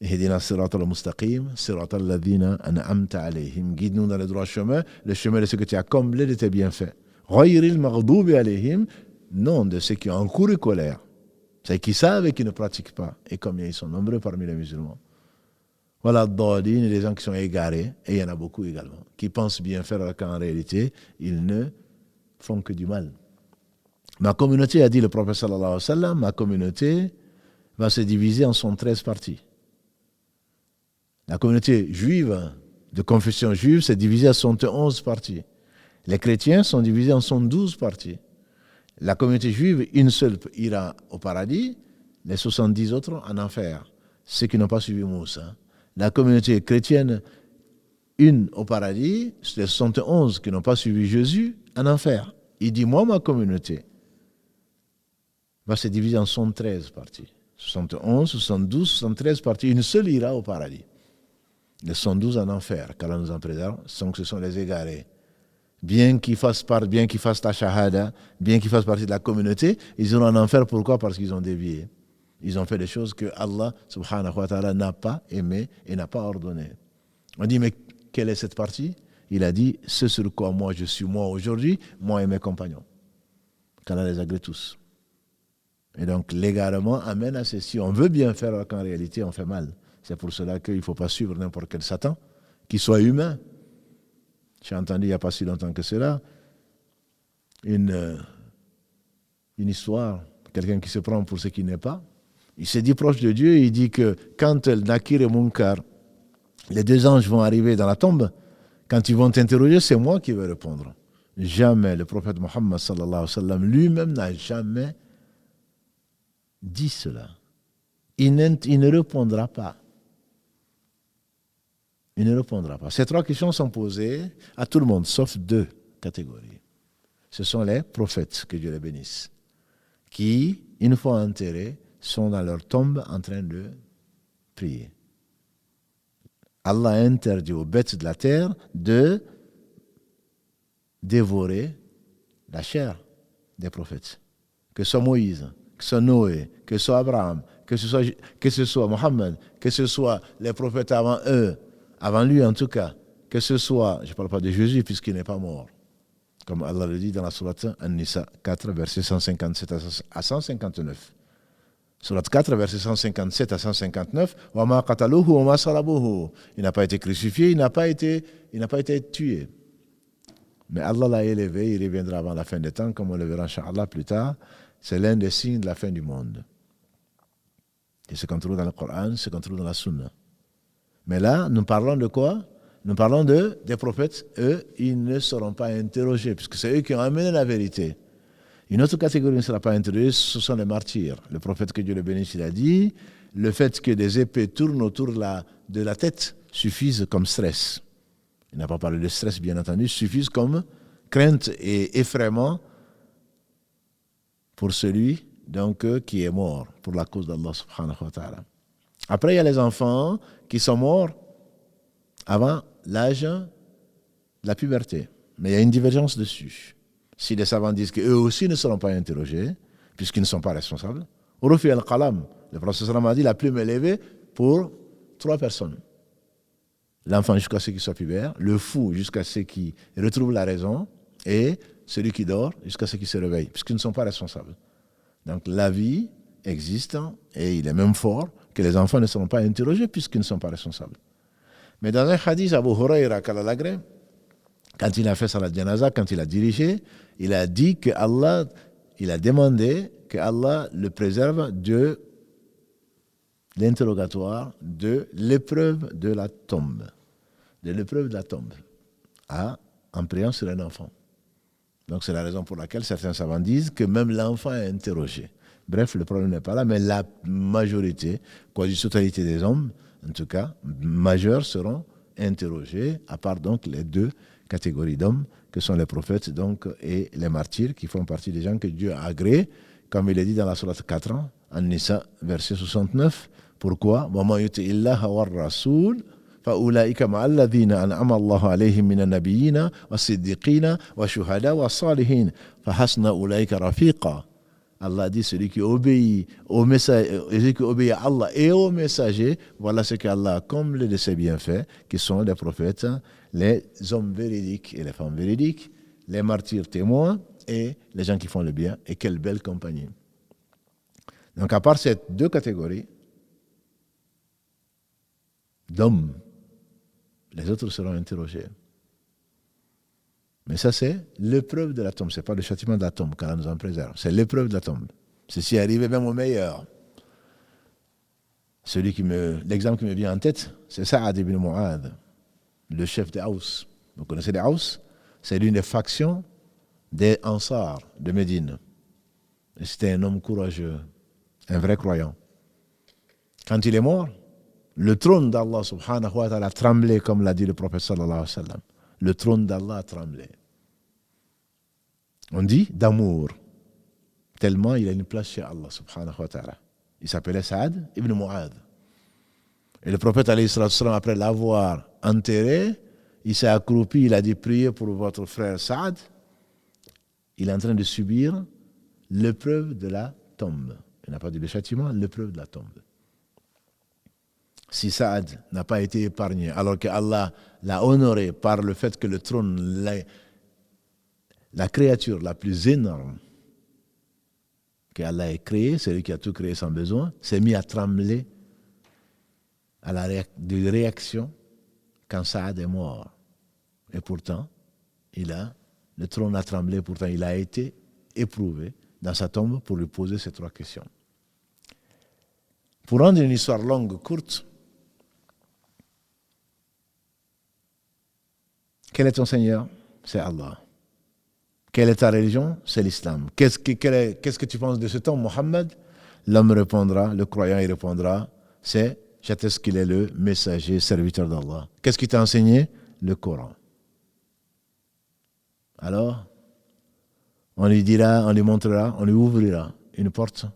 Speaker 1: Ihdina siratal mustaqim, siratal ladhina an'amta alayhim. Guide-nous dans le droit chemin, le chemin de ceux que tu as comblé de tes bienfaits. Ghayril maghdubi alayhim, non de ceux qui ont encouru colère. C'est qui savent et qui ne pratiquent pas. Et combien ils sont nombreux parmi les musulmans. Voilà, Dhalin, les gens qui sont égarés, et il y en a beaucoup également, qui pensent bien faire alors qu'en réalité, ils ne font que du mal. Ma communauté, a dit le prophète sallallahu alayhi wa sallam, ma communauté va se diviser en 113 parties. La communauté juive, de confession juive, s'est divisée en 71 parties. Les chrétiens sont divisés en 112 parties. La communauté juive, une seule ira au paradis, les 70 autres en enfer, ceux qui n'ont pas suivi Moussa. La communauté chrétienne, une au paradis, les 71 qui n'ont pas suivi Jésus, en enfer. Il dit, moi, ma communauté va se diviser en 113 parties. 71, 72, 73 parties, une seule ira au paradis. Les 112 en enfer, qu'Allah nous en préserve, ce sont les égarés. Bien qu'ils fassent ta shahada, bien qu'ils fassent partie de la communauté, ils iront en enfer. Pourquoi? Parce qu'ils ont dévié. Ils ont fait des choses que Allah subhanahu wa ta'ala n'a pas aimé et n'a pas ordonné. On dit, mais quelle est cette partie? Il a dit, ce sur quoi moi je suis moi aujourd'hui, moi et mes compagnons. Qu'Allah les agrée tous. Et donc l'égarement amène à ceci. On veut bien faire alors qu'en réalité on fait mal. C'est pour cela qu'il ne faut pas suivre n'importe quel Satan, qu'il soit humain. J'ai entendu il n'y a pas si longtemps que cela une histoire, quelqu'un qui se prend pour ce qui n'est pas. Il s'est dit proche de Dieu et il dit que quand Nakir et Munkar, les deux anges vont arriver dans la tombe, quand ils vont t'interroger, c'est moi qui vais répondre. Jamais le prophète Mohammed sallallahu alayhi wa sallam lui-même n'a jamais dit cela. Il ne répondra pas. Il ne répondra pas. Ces trois questions sont posées à tout le monde, sauf deux catégories. Ce sont les prophètes, que Dieu les bénisse, qui, une fois enterrés, sont dans leur tombe en train de prier. Allah interdit aux bêtes de la terre de dévorer la chair des prophètes. Que ce soit Moïse, que ce soit Noé, que ce soit Abraham, que ce soit Mohammed, que ce soit les prophètes avant eux, avant lui en tout cas, que ce soit, je ne parle pas de Jésus puisqu'il n'est pas mort, comme Allah le dit dans la sourate An-Nisa 4, versets 157 à 159. Sourate 4, versets 157 à 159, « Wa ma qataluhu wa ma salabuhu » Il n'a pas été crucifié, il n'a pas été tué. Mais Allah l'a élevé, il reviendra avant la fin des temps, comme on le verra Inch'Allah plus tard. C'est l'un des signes de la fin du monde. Et ce qu'on trouve dans le Coran, ce qu'on trouve dans la Sunna. Mais là, nous parlons de quoi? Nous parlons des prophètes. Eux, ils ne seront pas interrogés, puisque c'est eux qui ont amené la vérité. Une autre catégorie ne sera pas interrogée, ce sont les martyrs. Le prophète, que Dieu le bénisse, il a dit, le fait que des épées tournent autour de la tête suffisent comme stress. Il n'a pas parlé de stress, bien entendu, suffisent comme crainte et effraiement pour celui donc, qui est mort pour la cause d'Allah subhanahu wa ta'ala. Après, il y a les enfants qui sont morts avant l'âge de la puberté. Mais il y a une divergence dessus. Si les savants disent qu'eux aussi ne seront pas interrogés, puisqu'ils ne sont pas responsables, Urufi al-Qalam, le prophète a dit la plume est levée pour 3 personnes. L'enfant jusqu'à ce qu'il soit pubère, le fou jusqu'à ce qu'il retrouve la raison, et celui qui dort jusqu'à ce qu'il se réveille, puisqu'ils ne sont pas responsables. Donc la vie existe, et il est même fort que les enfants ne seront pas interrogés puisqu'ils ne sont pas responsables. Mais dans un hadith, Abu Huraira, quand il a fait Salat Janaza, quand il a dirigé, il a dit que Allah, il a demandé que Allah le préserve de l'interrogatoire, de l'épreuve de la tombe. De l'épreuve de la tombe. En priant sur un enfant. Donc c'est la raison pour laquelle certains savants disent que même l'enfant est interrogé. Bref, le problème n'est pas là, mais la majorité, quasi-totalité des hommes, en tout cas, majeurs, seront interrogés, à part donc les deux catégories d'hommes, que sont les prophètes donc, et les martyrs, qui font partie des gens que Dieu a agréés, comme il est dit dans la sourate 4, en Nisa, verset 69. Pourquoi وَمَا يُطِعِ اللَّهَ وَالرَّسُولَ فَأُولَٰئِكَ مَعَ الَّذِينَ أَنْعَمَ اللَّهُ عَلَيْهِم مِّنَ النَّبِيِّينَ وَالصِّدِّيقِينَ وَالشُّهَدَاءِ وَالصَّالِحِينَ فَحَسُنَ أُولَٰئِكَ رَفِيقًا. Allah dit celui qui obéit au message, celui qui obéit à Allah et aux messagers, voilà ce qu'Allah a comblé de ses bienfaits, qui sont les prophètes, les hommes véridiques et les femmes véridiques, les martyrs témoins et les gens qui font le bien. Et quelle belle compagnie. Donc à part ces deux catégories d'hommes, les autres seront interrogés. Mais ça, c'est l'épreuve de la tombe. Ce n'est pas le châtiment de la tombe, car nous en préserve. C'est l'épreuve de la tombe. Ceci est arrivé même au meilleur. L'exemple qui me vient en tête, c'est Saad ibn Mu'adh, le chef des Haus. Vous connaissez les Haus? C'est l'une des factions des Ansar de Médine. Et c'était un homme courageux, un vrai croyant. Quand il est mort, le trône d'Allah subhanahu wa ta'ala a tremblé, comme l'a dit le prophète sallallahu alayhi wa sallam. Le trône d'Allah a tremblé. On dit d'amour, tellement il a une place chez Allah subhanahu wa ta'ala. Il s'appelait Saad ibn Mu'adh. Et le prophète alayhi sallam, après l'avoir enterré, il s'est accroupi, il a dit priez pour votre frère Saad. Il est en train de subir l'épreuve de la tombe. Il n'a pas dit le châtiment, l'épreuve de la tombe. Si Saad n'a pas été épargné, alors que Allah l'a honoré par le fait que le trône, la créature la plus énorme qu'Allah ait créée, celui qui a tout créé sans besoin, s'est mis à trembler à la réaction quand Saad est mort. Et pourtant, le trône a tremblé, pourtant il a été éprouvé dans sa tombe pour lui poser ces trois questions. Pour rendre une histoire longue, courte, quel est ton Seigneur? C'est Allah. Quelle est ta religion? C'est l'islam. Qu'est-ce que tu penses de ce temps, Mohammed? L'homme répondra, le croyant il répondra, j'atteste qu'il est le messager, serviteur d'Allah. Qu'est-ce qu'il t'a enseigné? Le Coran. Alors, on lui dira, on lui montrera, on lui ouvrira une porte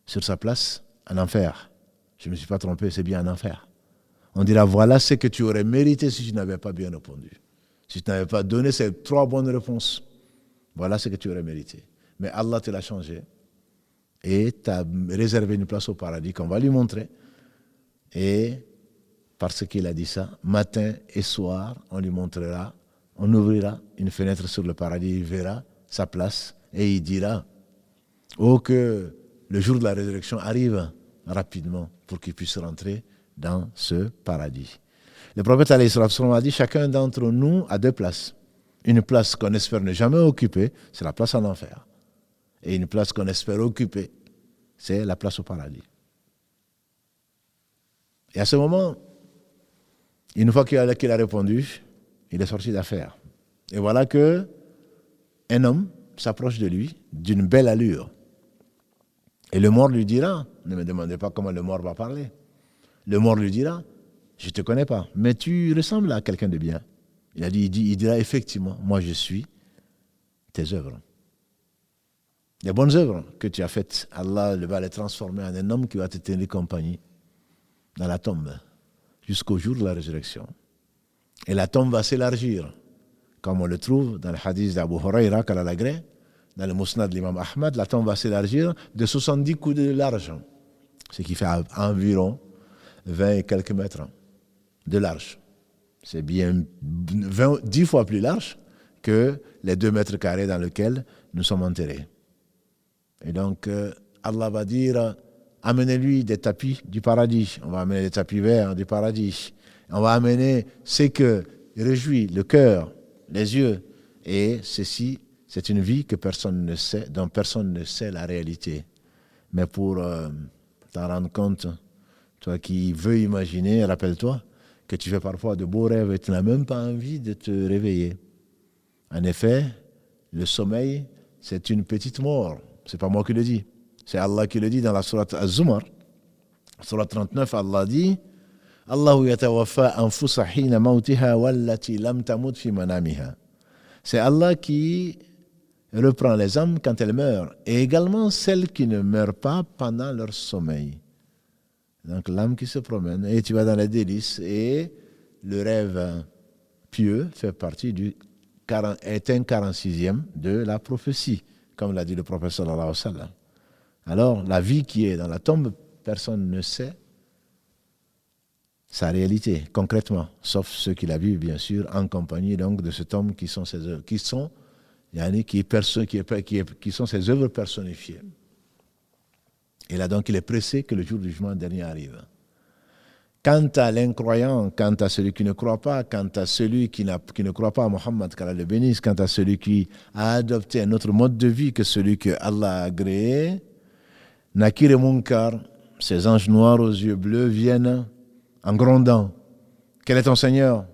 Speaker 1: sur sa place, en enfer. Je ne me suis pas trompé, c'est bien en enfer. On dira, voilà ce que tu aurais mérité si tu n'avais pas bien répondu. Si tu n'avais pas donné ces trois bonnes réponses. Voilà ce que tu aurais mérité. Mais Allah te l'a changé et t'a réservé une place au paradis qu'on va lui montrer. Et parce qu'il a dit ça, matin et soir, on lui montrera, on ouvrira une fenêtre sur le paradis, il verra sa place et il dira que le jour de la résurrection arrive rapidement pour qu'il puisse rentrer dans ce paradis. Le prophète alayhi sallam a dit chacun d'entre nous a deux places. Une place qu'on espère ne jamais occuper, c'est la place en enfer. Et une place qu'on espère occuper, c'est la place au paradis. Et à ce moment, une fois qu'il a répondu, il est sorti d'affaire. Et voilà que un homme s'approche de lui d'une belle allure. Et le mort lui dira, ne me demandez pas comment le mort va parler. Le mort lui dira, je ne te connais pas, mais tu ressembles à quelqu'un de bien. Il dira effectivement, moi je suis tes œuvres. Les bonnes œuvres que tu as faites, Allah va les transformer en un homme qui va te tenir compagnie dans la tombe jusqu'au jour de la résurrection. Et la tombe va s'élargir, comme on le trouve dans le hadith d'Abu Huraira, qu'Allah l'agrée, dans le Musnad de l'imam Ahmad, la tombe va s'élargir de 70 coudées de large, ce qui fait environ 20 et quelques mètres de large. C'est bien 10 fois plus large que les 2 mètres carrés dans lesquels nous sommes enterrés. Et donc, Allah va dire, amenez-lui des tapis du paradis. On va amener des tapis verts du paradis. On va amener ce que réjouit le cœur, les yeux. Et ceci, c'est une vie que personne ne sait, dont personne ne sait la réalité. Mais pour t'en rendre compte, toi qui veux imaginer, rappelle-toi que tu fais parfois de beaux rêves et tu n'as même pas envie de te réveiller. En effet, le sommeil, c'est une petite mort. C'est pas moi qui le dis. C'est Allah qui le dit dans la sourate Az-Zumar. Sourate 39, Allah dit Allahu yatawaffa anfusa hina mautiha wallati lam tamut fi manamiha. C'est Allah qui reprend les âmes quand elles meurent, et également celles qui ne meurent pas pendant leur sommeil. Donc l'âme qui se promène, et tu vas dans les délices, et le rêve pieux fait partie est un 46e de la prophétie, comme l'a dit le prophète sallallahu alayhi wa sallam. Alors, la vie qui est dans la tombe, personne ne sait sa réalité, concrètement, sauf ceux qui la vivent, bien sûr, en compagnie donc de cet homme qui sont ses œuvres, qui sont ses œuvres personnifiées. Et là donc, il est pressé que le jour du jugement dernier arrive. Quant à l'incroyant, quant à celui qui ne croit pas, quant à celui qui ne croit pas à Mohammed, qu'Allah le bénisse, quant à celui qui a adopté un autre mode de vie que celui que Allah a agréé, Nakir et Munkar, ces anges noirs aux yeux bleus, viennent en grondant. Quel est ton Seigneur?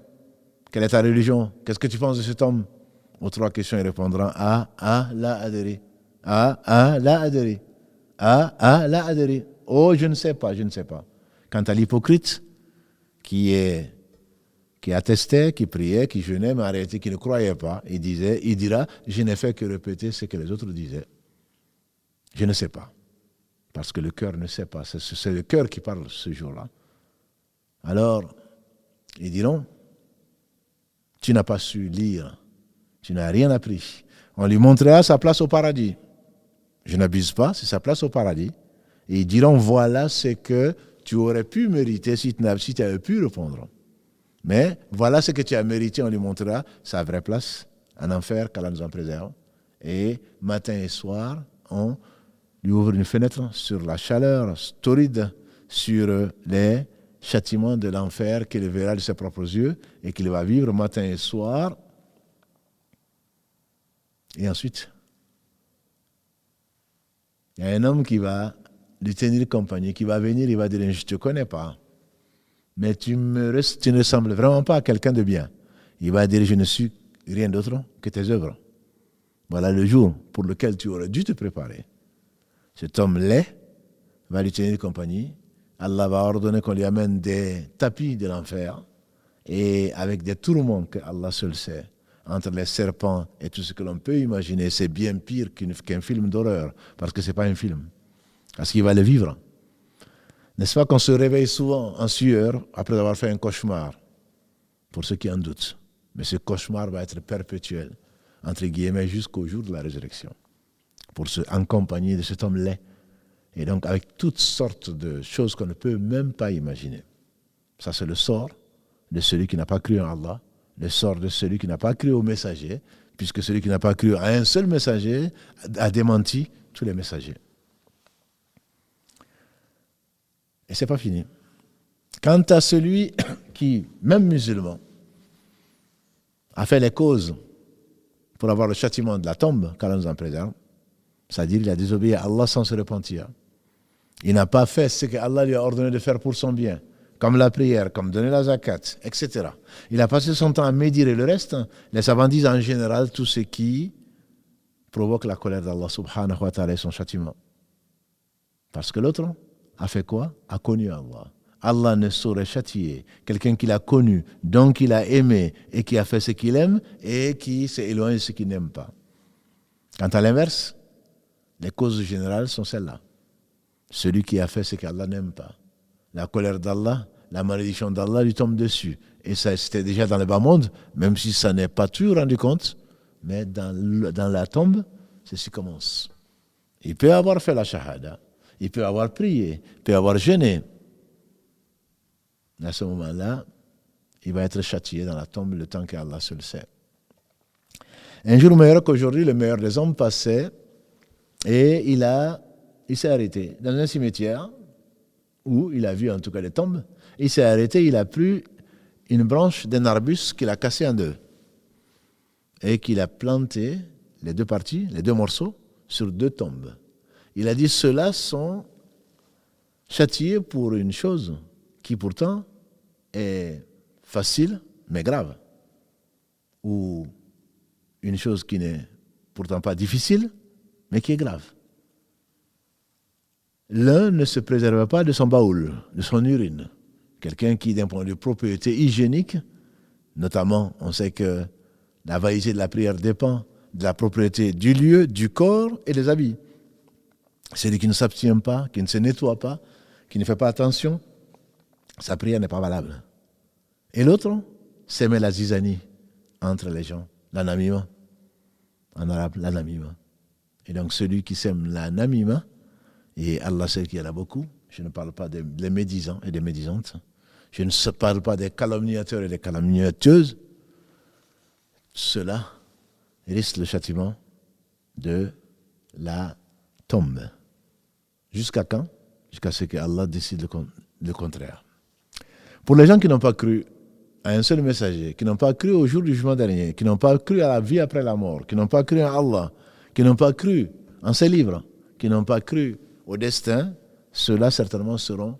Speaker 1: Quelle est ta religion? Qu'est-ce que tu penses de cet homme? Aux trois questions, il répondra la adhéré. La adhéré. La adhéré. Oh, je ne sais pas. Quant à l'hypocrite qui attestait, qui priait, qui jeûnait, mais en réalité qui ne croyait pas, il dira, je n'ai fait que répéter ce que les autres disaient. Je ne sais pas. Parce que le cœur ne sait pas. C'est le cœur qui parle ce jour-là. Alors, ils diront, tu n'as pas su lire, tu n'as rien appris. On lui montrera sa place au paradis. Je n'abuse pas, c'est sa place au paradis. Et ils diront, voilà ce que tu aurais pu mériter si tu avais pu répondre. Mais voilà ce que tu as mérité, on lui montrera sa vraie place en enfer, qu'Allah nous en préserve. Et matin et soir, on lui ouvre une fenêtre sur la chaleur torride, sur les châtiments de l'enfer qu'il verra de ses propres yeux et qu'il va vivre matin et soir. Et ensuite, il y a un homme qui va lui tenir compagnie, qui va venir, il va dire, je ne te connais pas, mais tu ne ressembles vraiment pas à quelqu'un de bien. Il va dire, je ne suis rien d'autre que tes œuvres. Voilà le jour pour lequel tu aurais dû te préparer. Cet homme laid va lui tenir compagnie. Allah va ordonner qu'on lui amène des tapis de l'enfer et avec des tourments que Allah seul sait, entre les serpents et tout ce que l'on peut imaginer. C'est bien pire qu'un film d'horreur, parce que ce n'est pas un film, parce qu'il va le vivre. N'est-ce pas qu'on se réveille souvent en sueur après avoir fait un cauchemar, pour ceux qui en doutent. Mais ce cauchemar va être perpétuel, entre guillemets, jusqu'au jour de la résurrection, en compagnie de cet homme laid. Et donc avec toutes sortes de choses qu'on ne peut même pas imaginer. Ça, c'est le sort de celui qui n'a pas cru en Allah, le sort de celui qui n'a pas cru au messager, puisque celui qui n'a pas cru à un seul messager a démenti tous les messagers. Et c'est pas fini. Quant à celui qui, même musulman, a fait les causes pour avoir le châtiment de la tombe, qu'Allah nous en préserve, c'est-à-dire il a désobéi à Allah sans se repentir. Il n'a pas fait ce que Allah lui a ordonné de faire pour son bien, comme la prière, comme donner la zakat, etc. Il a passé son temps à médire le reste. Les savants disent en général tout ce qui provoque la colère d'Allah subhanahu wa ta'ala et son châtiment. Parce que l'autre a fait quoi? A connu Allah. Allah ne saurait châtier quelqu'un qu'il a connu, donc qu'il a aimé et qui a fait ce qu'il aime et qui s'est éloigné de ce qu'il n'aime pas. Quant à l'inverse, les causes générales sont celles-là. Celui qui a fait ce qu'Allah n'aime pas. La colère d'Allah, la malédiction d'Allah lui tombe dessus. Et ça, c'était déjà dans le bas monde, même si ça n'est pas tout rendu compte, mais dans la tombe, ceci commence. Il peut avoir fait la shahada, il peut avoir prié, il peut avoir jeûné. À ce moment-là, il va être châtié dans la tombe le temps qu'Allah seul sait. Un jour meilleur qu'aujourd'hui, le meilleur des hommes passait et il s'est arrêté dans un cimetière où il a vu en tout cas les tombes. Il s'est arrêté, il a pris une branche d'un arbuste qu'il a cassé en deux et qu'il a planté les deux parties, les deux morceaux, sur deux tombes. Il a dit, ceux-là sont châtiés pour une chose qui pourtant est facile mais grave, ou une chose qui n'est pourtant pas difficile mais qui est grave. l'un ne se préserve pas de son baoul, de son urine. Quelqu'un qui, d'un point de vue propriété hygiénique, notamment, on sait que la validité de la prière dépend de la propriété du lieu, du corps et des habits. Celui qui ne s'abstient pas, qui ne se nettoie pas, qui ne fait pas attention, sa prière n'est pas valable. Et l'autre, s'aimer la zizanie entre les gens, l'anamima, en arabe, l'anamima. Et donc celui qui sème l'anamima, et Allah sait qu'il y en a beaucoup, je ne parle pas des médisants et des médisantes, je ne parle pas des calomniateurs et des calomniateuses, cela risque le châtiment de la tombe. Jusqu'à quand? Jusqu'à ce que Allah décide le contraire. Pour les gens qui n'ont pas cru à un seul messager, qui n'ont pas cru au jour du jugement dernier, qui n'ont pas cru à la vie après la mort, qui n'ont pas cru en Allah, qui n'ont pas cru en ses livres, qui n'ont pas cru au destin, ceux-là certainement seront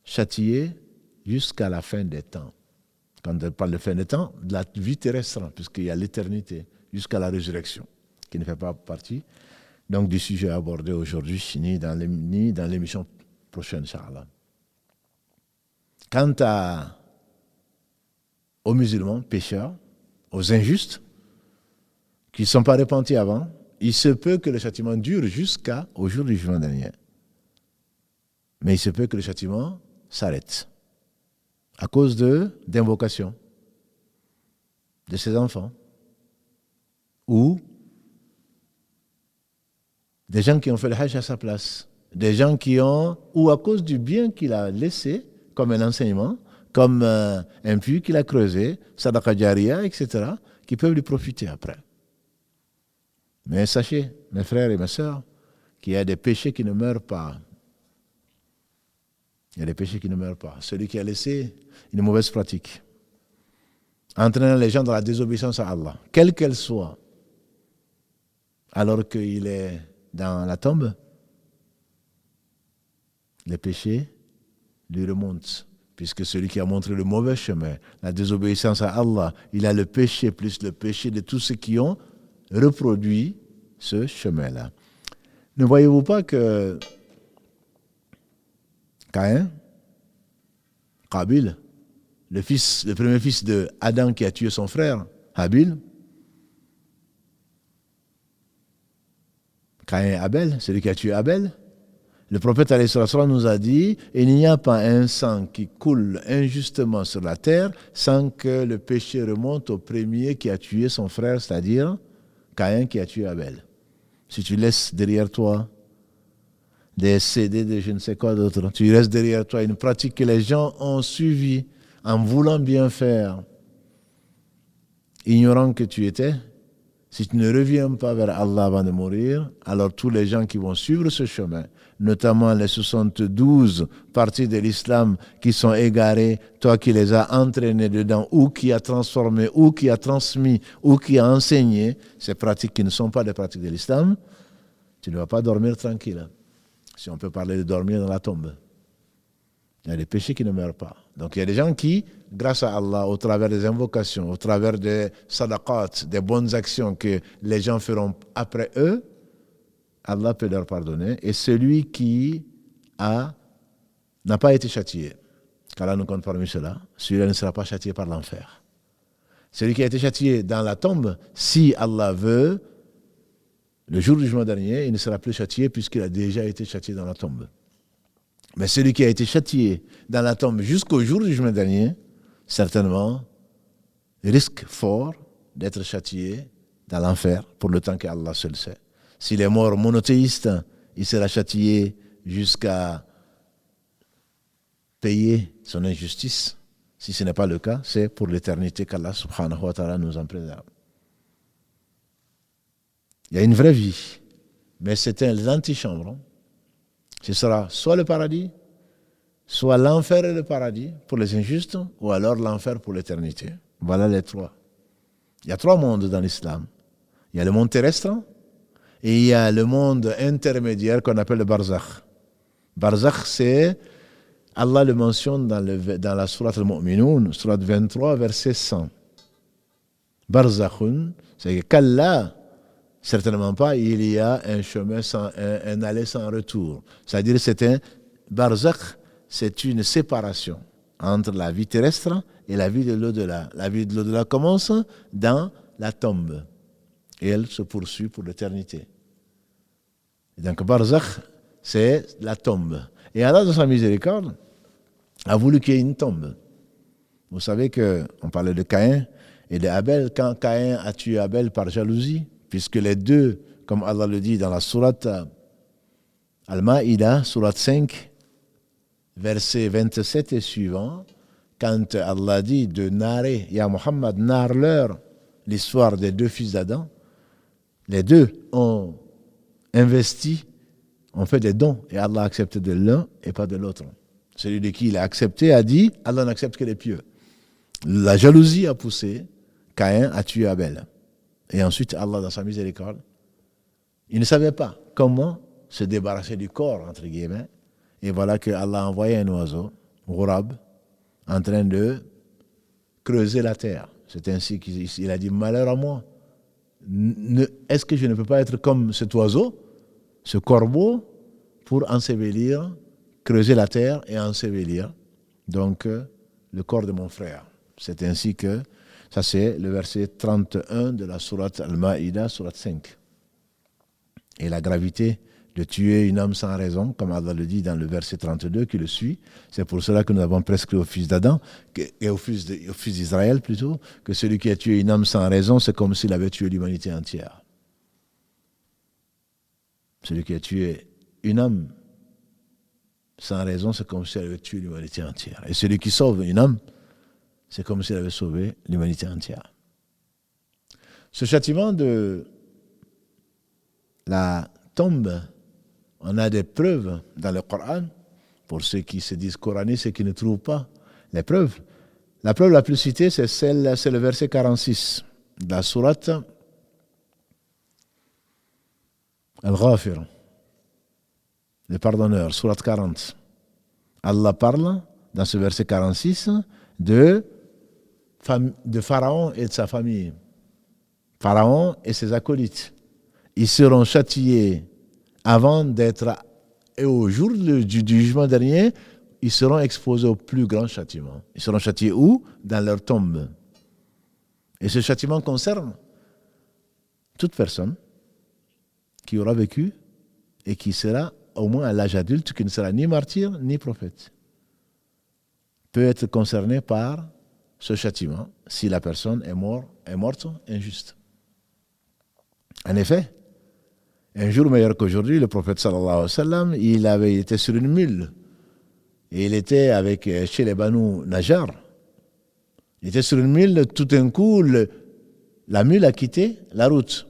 Speaker 1: châtiés jusqu'à la fin des temps. Quand on parle de fin des temps, de la vie terrestre, puisqu'il y a l'éternité, jusqu'à la résurrection, qui ne fait pas partie donc du sujet abordé aujourd'hui, ni dans l'émission prochaine, Inch'Allah. Quant aux musulmans, pécheurs, aux injustes, qui ne sont pas repentis avant, il se peut que le châtiment dure jusqu'au jour du jugement dernier. Mais il se peut que le châtiment s'arrête à cause d'invocations de ses enfants ou des gens qui ont fait le hajj à sa place, des gens qui ont, ou à cause du bien qu'il a laissé comme un enseignement, comme un puits qu'il a creusé, sadaqa jariya, etc., qui peuvent lui profiter après. Mais sachez, mes frères et mes sœurs, qu'il y a des péchés qui ne meurent pas. Il y a des péchés qui ne meurent pas. Celui qui a laissé une mauvaise pratique, entraînant les gens dans la désobéissance à Allah, quelle qu'elle soit, alors qu'il est dans la tombe, les péchés lui remontent. Puisque celui qui a montré le mauvais chemin, la désobéissance à Allah, il a le péché plus le péché de tous ceux qui ont reproduit ce chemin-là. Ne voyez-vous pas que Caïn, Qabil, le premier fils de Adam qui a tué son frère, Habil, Caïn et Abel, celui qui a tué Abel, le prophète alayhi salam nous a dit, il n'y a pas un sang qui coule injustement sur la terre sans que le péché remonte au premier qui a tué son frère, c'est-à-dire Caïn qui a tué Abel. Si tu laisses derrière toi des CD de je ne sais quoi d'autre, tu laisses derrière toi une pratique que les gens ont suivie en voulant bien faire, ignorant que tu étais, si tu ne reviens pas vers Allah avant de mourir, alors tous les gens qui vont suivre ce chemin, notamment les 72 parties de l'islam qui sont égarées, toi qui les as entraînés dedans, ou qui as transformé, ou qui as transmis, ou qui as enseigné ces pratiques qui ne sont pas des pratiques de l'islam, tu ne vas pas dormir tranquille. Si on peut parler de dormir dans la tombe. Il y a des péchés qui ne meurent pas. Donc il y a des gens qui, grâce à Allah, au travers des invocations, au travers des sadaqat, des bonnes actions que les gens feront après eux, Allah peut leur pardonner. Et celui qui n'a pas été châtié, qu'Allah nous compte parmi ceux-là, celui-là ne sera pas châtié par l'enfer. Celui qui a été châtié dans la tombe, si Allah veut, le jour du jugement dernier, il ne sera plus châtié puisqu'il a déjà été châtié dans la tombe. Mais celui qui a été châtié dans la tombe jusqu'au jour du jugement dernier, certainement, risque fort d'être châtié dans l'enfer pour le temps qu'Allah seul sait. S'il est mort monothéiste, il sera châtié jusqu'à payer son injustice. Si ce n'est pas le cas, c'est pour l'éternité qu'Allah subhanahu wa ta'ala nous en préserve. Il y a une vraie vie, mais c'est l'antichambre. Ce sera soit le paradis, soit l'enfer et le paradis pour les injustes, ou alors l'enfer pour l'éternité. Voilà les trois. Il y a trois mondes dans l'islam. Il y a le monde terrestre, et il y a le monde intermédiaire qu'on appelle le barzakh. Barzakh, c'est, Allah le mentionne dans la sourate al-Mu'minun, sourate 23, verset 100. Barzakhun, c'est que Kalla, Certainement pas, il y a un chemin un aller sans retour. C'est-à-dire c'est un barzakh, c'est une séparation entre la vie terrestre et la vie de l'au-delà. La vie de l'au-delà commence dans la tombe et elle se poursuit pour l'éternité. Et donc barzakh, c'est la tombe. Et Allah, dans sa miséricorde, a voulu qu'il y ait une tombe. Vous savez qu'on parlait de Caïn et d'Abel. Quand Caïn a tué Abel par jalousie, puisque les deux, comme Allah le dit dans la sourate Al-Ma'ida, sourate 5, verset 27 et suivant, quand Allah dit de narrer, Ya Muhammad, narre-leur l'histoire des deux fils d'Adam, les deux ont investi, ont fait des dons, et Allah a accepté de l'un et pas de l'autre. Celui de qui il a accepté a dit, Allah n'accepte que les pieux. La jalousie a poussé Caïn à tuer Abel. Et ensuite, Allah, dans sa miséricorde, il ne savait pas comment se débarrasser du corps, entre guillemets. Et voilà que Allah a envoyé un oiseau, Ghurab, en train de creuser la terre. C'est ainsi qu'il a dit, malheur à moi. Est-ce que je ne peux pas être comme cet oiseau, ce corbeau, pour ensevelir, creuser la terre et ensevelir donc le corps de mon frère. C'est ainsi que, ça c'est le verset 31 de la sourate Al-Ma'ida, sourate 5. Et la gravité de tuer une âme sans raison, comme Allah le dit dans le verset 32 qui le suit, c'est pour cela que nous avons prescrit au fils d'Adam, et au fils d'Israël plutôt, que celui qui a tué une âme sans raison, c'est comme s'il avait tué l'humanité entière. Celui qui a tué une âme sans raison, c'est comme s'il avait tué l'humanité entière. Et celui qui sauve une âme, c'est comme s'il avait sauvé l'humanité entière. Ce châtiment de la tombe, on a des preuves dans le Coran, pour ceux qui se disent coranistes et qui ne trouvent pas les preuves. La preuve la plus citée, c'est le verset 46 de la sourate Al-Ghafir, le pardonneur, sourate 40. Allah parle, dans ce verset 46, de Pharaon et de sa famille. Pharaon et ses acolytes. Ils seront châtiés avant d'être, et au jour du jugement dernier, ils seront exposés au plus grand châtiment. Ils seront châtiés où? Dans leur tombe. Et ce châtiment concerne toute personne qui aura vécu et qui sera au moins à l'âge adulte, qui ne sera ni martyr ni prophète, peut être concerné par ce châtiment si la personne est morte injuste. En effet, un jour meilleur qu'aujourd'hui, le prophète sallallahu alayhi wa sallam, il avait été sur une mule. Et il était chez les Banu Najjar. Il était sur une mule, tout d'un coup, la mule a quitté la route.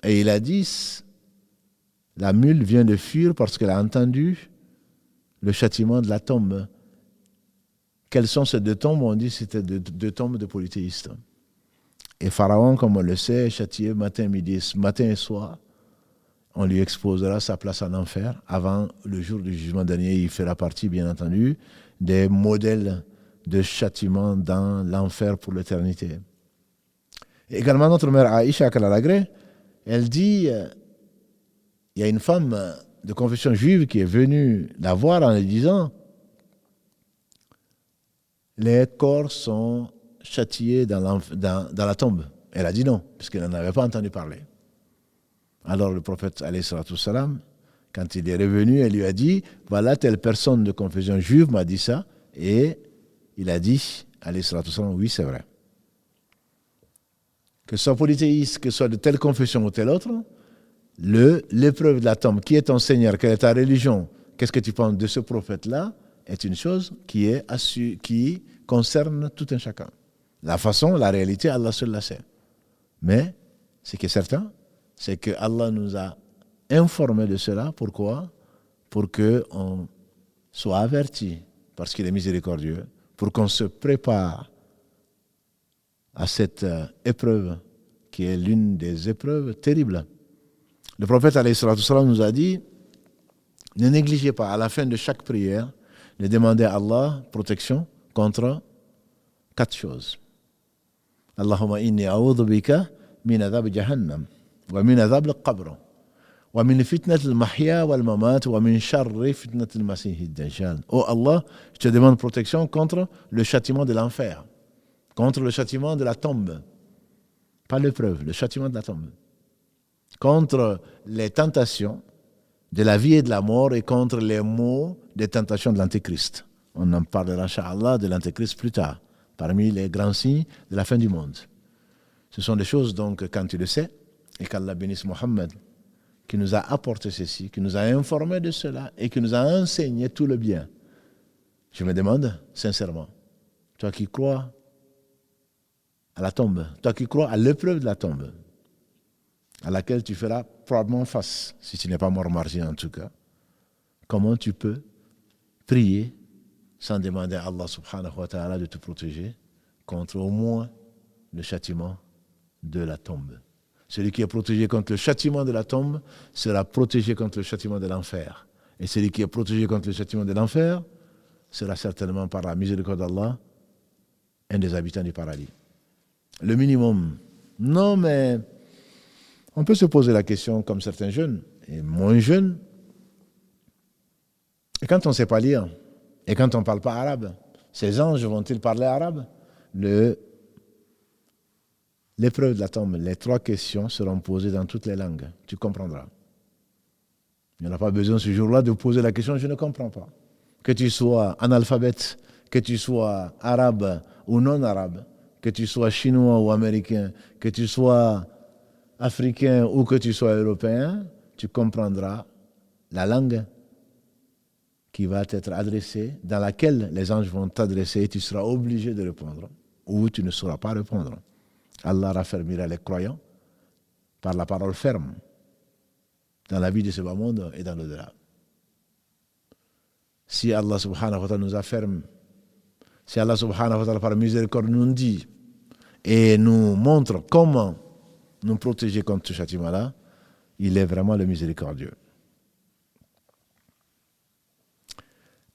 Speaker 1: Et il a dit, la mule vient de fuir parce qu'elle a entendu le châtiment de la tombe. Quelles sont ces deux tombes? On dit que c'était deux tombes de polythéistes. Et Pharaon, comme on le sait, châtié matin et soir. On lui exposera sa place en enfer. Avant le jour du jugement dernier, il fera partie, bien entendu, des modèles de châtiment dans l'enfer pour l'éternité. Et également, notre mère Aïcha Kalalagré, elle dit, il y a une femme de confession juive qui est venue la voir en lui disant, les corps sont châtiés dans la tombe. Elle a dit non, puisqu'elle n'en avait pas entendu parler. Alors le prophète, alayhi salatu salam, quand il est revenu, elle lui a dit, voilà, telle personne de confession juive m'a dit ça, et il a dit, alayhi salatu salam, oui, c'est vrai. Que ce soit polythéiste, que ce soit de telle confession ou telle autre, l'épreuve de la tombe, qui est ton Seigneur, quelle est ta religion, qu'est-ce que tu penses de ce prophète-là, est une chose qui concerne tout un chacun. La façon, la réalité, Allah seul la sait. Mais, ce qui est certain, c'est que Allah nous a informés de cela. Pourquoi? Pour qu'on soit averti, parce qu'il est miséricordieux, pour qu'on se prépare à cette épreuve, qui est l'une des épreuves terribles. Le prophète alayhi salatu salam nous a dit, ne négligez pas, à la fin de chaque prière, de demander à Allah protection contre 4 choses. Allahumma inni a'udhu bika min adhab jahannam. ومن عذاب القبر ومن فتنة المحيا والممات ومن شر فتنة المسيح الدجال. Oh Allah, je te demande protection contre le châtiment de l'enfer, contre le châtiment de la tombe, pas l'épreuve, le châtiment de la tombe, contre les tentations de la vie et de la mort et contre les maux des tentations de l'Antéchrist. On en parlera, Inch'Allah, de l'Antéchrist plus tard, parmi les grands signes de la fin du monde. Ce sont des choses, donc, quand tu le sais, et qu'Allah bénisse Mohammed, qui nous a apporté ceci, qui nous a informé de cela et qui nous a enseigné tout le bien. Je me demande, sincèrement, toi qui crois à la tombe, toi qui crois à l'épreuve de la tombe, à laquelle tu feras probablement face, si tu n'es pas mort martyr en tout cas, comment tu peux prier sans demander à Allah subhanahu wa ta'ala de te protéger contre au moins le châtiment de la tombe. Celui qui est protégé contre le châtiment de la tombe sera protégé contre le châtiment de l'enfer. Et celui qui est protégé contre le châtiment de l'enfer sera certainement, par la miséricorde d'Allah, un des habitants du paradis. Le minimum. Non, mais on peut se poser la question, comme certains jeunes, et moins jeunes, et quand on ne sait pas lire, et quand on ne parle pas arabe, ces anges vont-ils parler arabe? L'épreuve de la tombe, les 3 questions seront posées dans toutes les langues. Tu comprendras. Il n'y en a pas besoin ce jour-là de poser la question, je ne comprends pas. Que tu sois analphabète, que tu sois arabe ou non arabe, que tu sois chinois ou américain, que tu sois africain ou que tu sois européen, tu comprendras la langue qui va t'être adressée, dans laquelle les anges vont t'adresser et tu seras obligé de répondre, ou tu ne sauras pas répondre. Allah raffermira les croyants par la parole ferme dans la vie de ce bas monde et dans l'au-delà. Si Allah subhanahu wa ta'ala nous afferme, si Allah subhanahu wa ta'ala par miséricorde nous dit et nous montre comment nous protéger contre ce châtiment-là, il est vraiment le miséricordieux.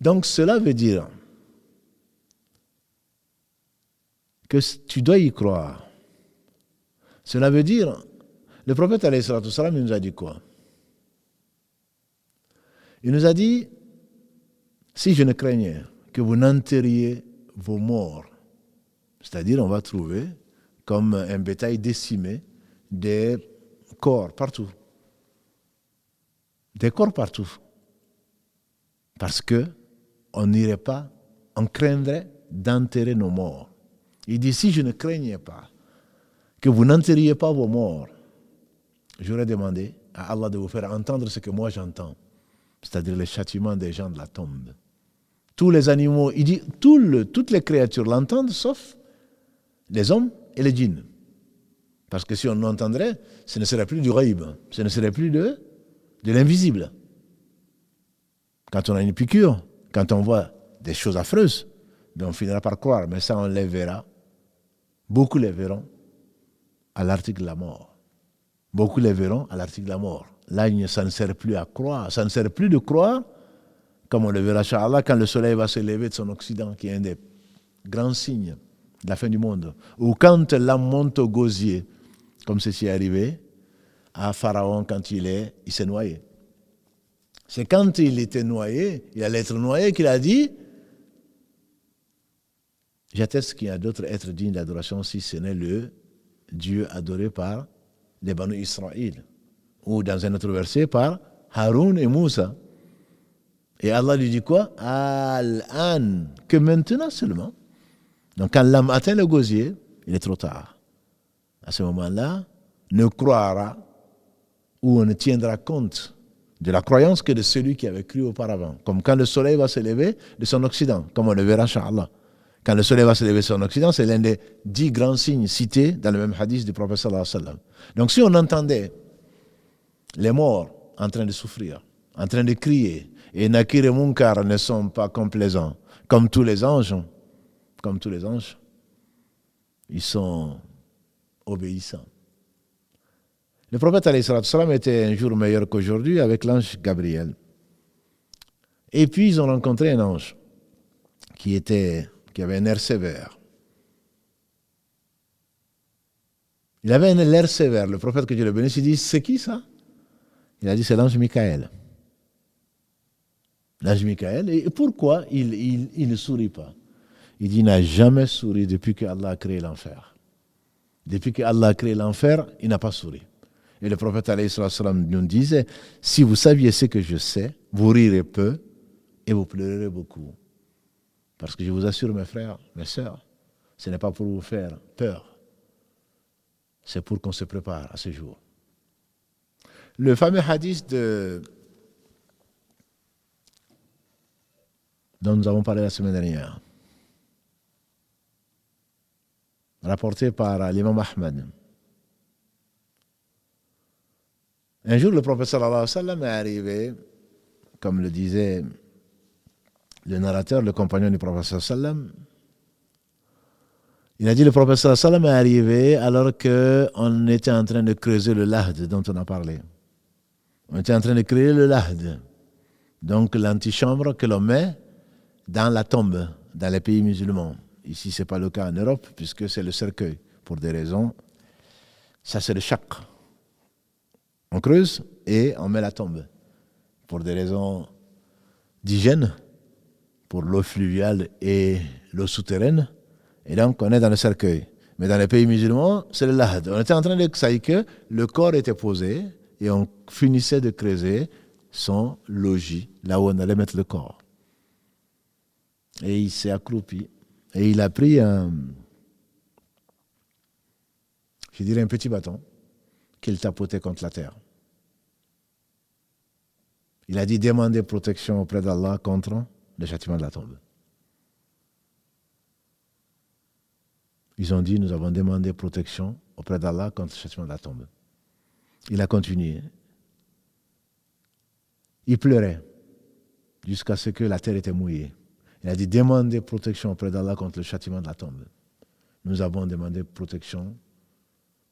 Speaker 1: Donc cela veut dire que tu dois y croire. Cela veut dire, le prophète alayhi salatu wassalam, il nous a dit quoi? Il nous a dit, si je ne craignais que vous n'enterriez vos morts, c'est-à-dire on va trouver comme un bétail décimé des corps partout. Des corps partout. Parce que on n'irait pas, on craindrait d'enterrer nos morts. Il dit, si je ne craignais pas que vous n'enterriez pas vos morts, j'aurais demandé à Allah de vous faire entendre ce que moi j'entends, c'est-à-dire le châtiment des gens de la tombe. Tous les animaux, il dit, toutes les créatures l'entendent, sauf les hommes et les djinns. Parce que si on l'entendrait, ce ne serait plus du ghaïb, ce ne serait plus de l'invisible. Quand on a une piqûre, quand on voit des choses affreuses, ben on finira par croire, mais ça on les verra. Beaucoup les verront à l'article de la mort. Beaucoup les verront à l'article de la mort. Là, ça ne sert plus à croire. Ça ne sert plus de croire, comme on le verra, Inch'Allah, quand le soleil va se lever de son occident, qui est un des grands signes de la fin du monde. Ou quand l'âme monte au gosier, comme ceci est arrivé à Pharaon quand il s'est noyé. C'est quand il était noyé, il allait être noyé, qu'il a dit, j'atteste qu'il y a d'autres êtres dignes d'adoration si ce n'est le Dieu adoré par les Banu Israël, ou dans un autre verset par Haroun et Moussa. Et Allah lui dit quoi? Al-an, que maintenant seulement. Donc quand l'âme atteint le gosier, il est trop tard. À ce moment-là, ne croira ou on ne tiendra compte de la croyance que de celui qui avait cru auparavant. Comme quand le soleil va se lever de son occident, comme on le verra, Inch'Allah. Quand le soleil va se lever sur l'Occident, c'est l'un des 10 grands signes cités dans le même hadith du prophète sallallahu alayhi wa sallam. Donc si on entendait les morts en train de souffrir, en train de crier, et Nakir et Munkar ne sont pas complaisants, comme tous les anges, ils sont obéissants. Le prophète alayhi sallam était un jour meilleur qu'aujourd'hui avec l'ange Gabriel. Et puis ils ont rencontré un ange qui avait un air sévère. Il avait un air sévère. Le prophète que Dieu le bénisse, il dit, c'est qui ça? Il a dit, c'est l'ange Michael. L'ange Michael. Et pourquoi il ne sourit pas? Il dit, il n'a jamais souri depuis que Allah a créé l'enfer. Depuis que Allah a créé l'enfer, il n'a pas souri. Et le prophète alayhi salam nous disait, si vous saviez ce que je sais, vous rirez peu et vous pleurerez beaucoup. Parce que je vous assure, mes frères, mes sœurs, ce n'est pas pour vous faire peur. C'est pour qu'on se prépare à ce jour. Le fameux hadith dont nous avons parlé la semaine dernière, rapporté par l'imam Ahmad. Un jour, le prophète sallallahu alayhi wa sallam est arrivé, comme le disait le narrateur, le compagnon du prophète sallallahu alayhi wa sallam. Il a dit, le prophète sallallahu alayhi wa sallam est arrivé alors qu'on était en train de creuser le lahd dont on a parlé. On était en train de créer le lahd, donc l'antichambre que l'on met dans la tombe, dans les pays musulmans. Ici, ce n'est pas le cas en Europe, puisque c'est le cercueil, pour des raisons. Ça, c'est le shaq. On creuse et on met la tombe, pour des raisons d'hygiène, pour l'eau fluviale et l'eau souterraine. Et donc, on est dans le cercueil. Mais dans les pays musulmans, c'est le lahd. On était en train de savoir que le corps était posé et on finissait de creuser son logis, là où on allait mettre le corps. Et il s'est accroupi. Et il a pris un petit bâton qu'il tapotait contre la terre. Il a dit demander protection auprès d'Allah contre le châtiment de la tombe. Ils ont dit, nous avons demandé protection auprès d'Allah contre le châtiment de la tombe. Il a continué. Il pleurait jusqu'à ce que la terre était mouillée. Il a dit, demandez protection auprès d'Allah contre le châtiment de la tombe. Nous avons demandé protection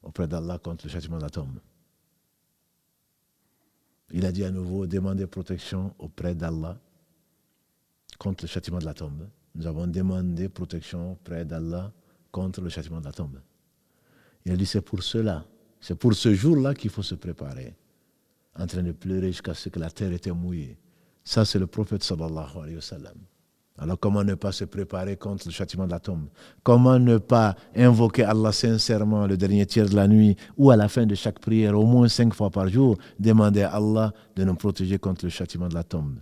Speaker 1: auprès d'Allah contre le châtiment de la tombe. Il a dit à nouveau, demandez protection auprès d'Allah contre le châtiment de la tombe. Nous avons demandé protection auprès d'Allah contre le châtiment de la tombe. Il a dit, c'est pour cela, c'est pour ce jour-là qu'il faut se préparer, en train de pleurer jusqu'à ce que la terre était mouillée. Ça, c'est le prophète sallallahu alayhi wa sallam. Alors, comment ne pas se préparer contre le châtiment de la tombe? Comment ne pas invoquer Allah sincèrement le dernier tiers de la nuit ou à la fin de chaque prière, au moins 5 fois par jour, demander à Allah de nous protéger contre le châtiment de la tombe?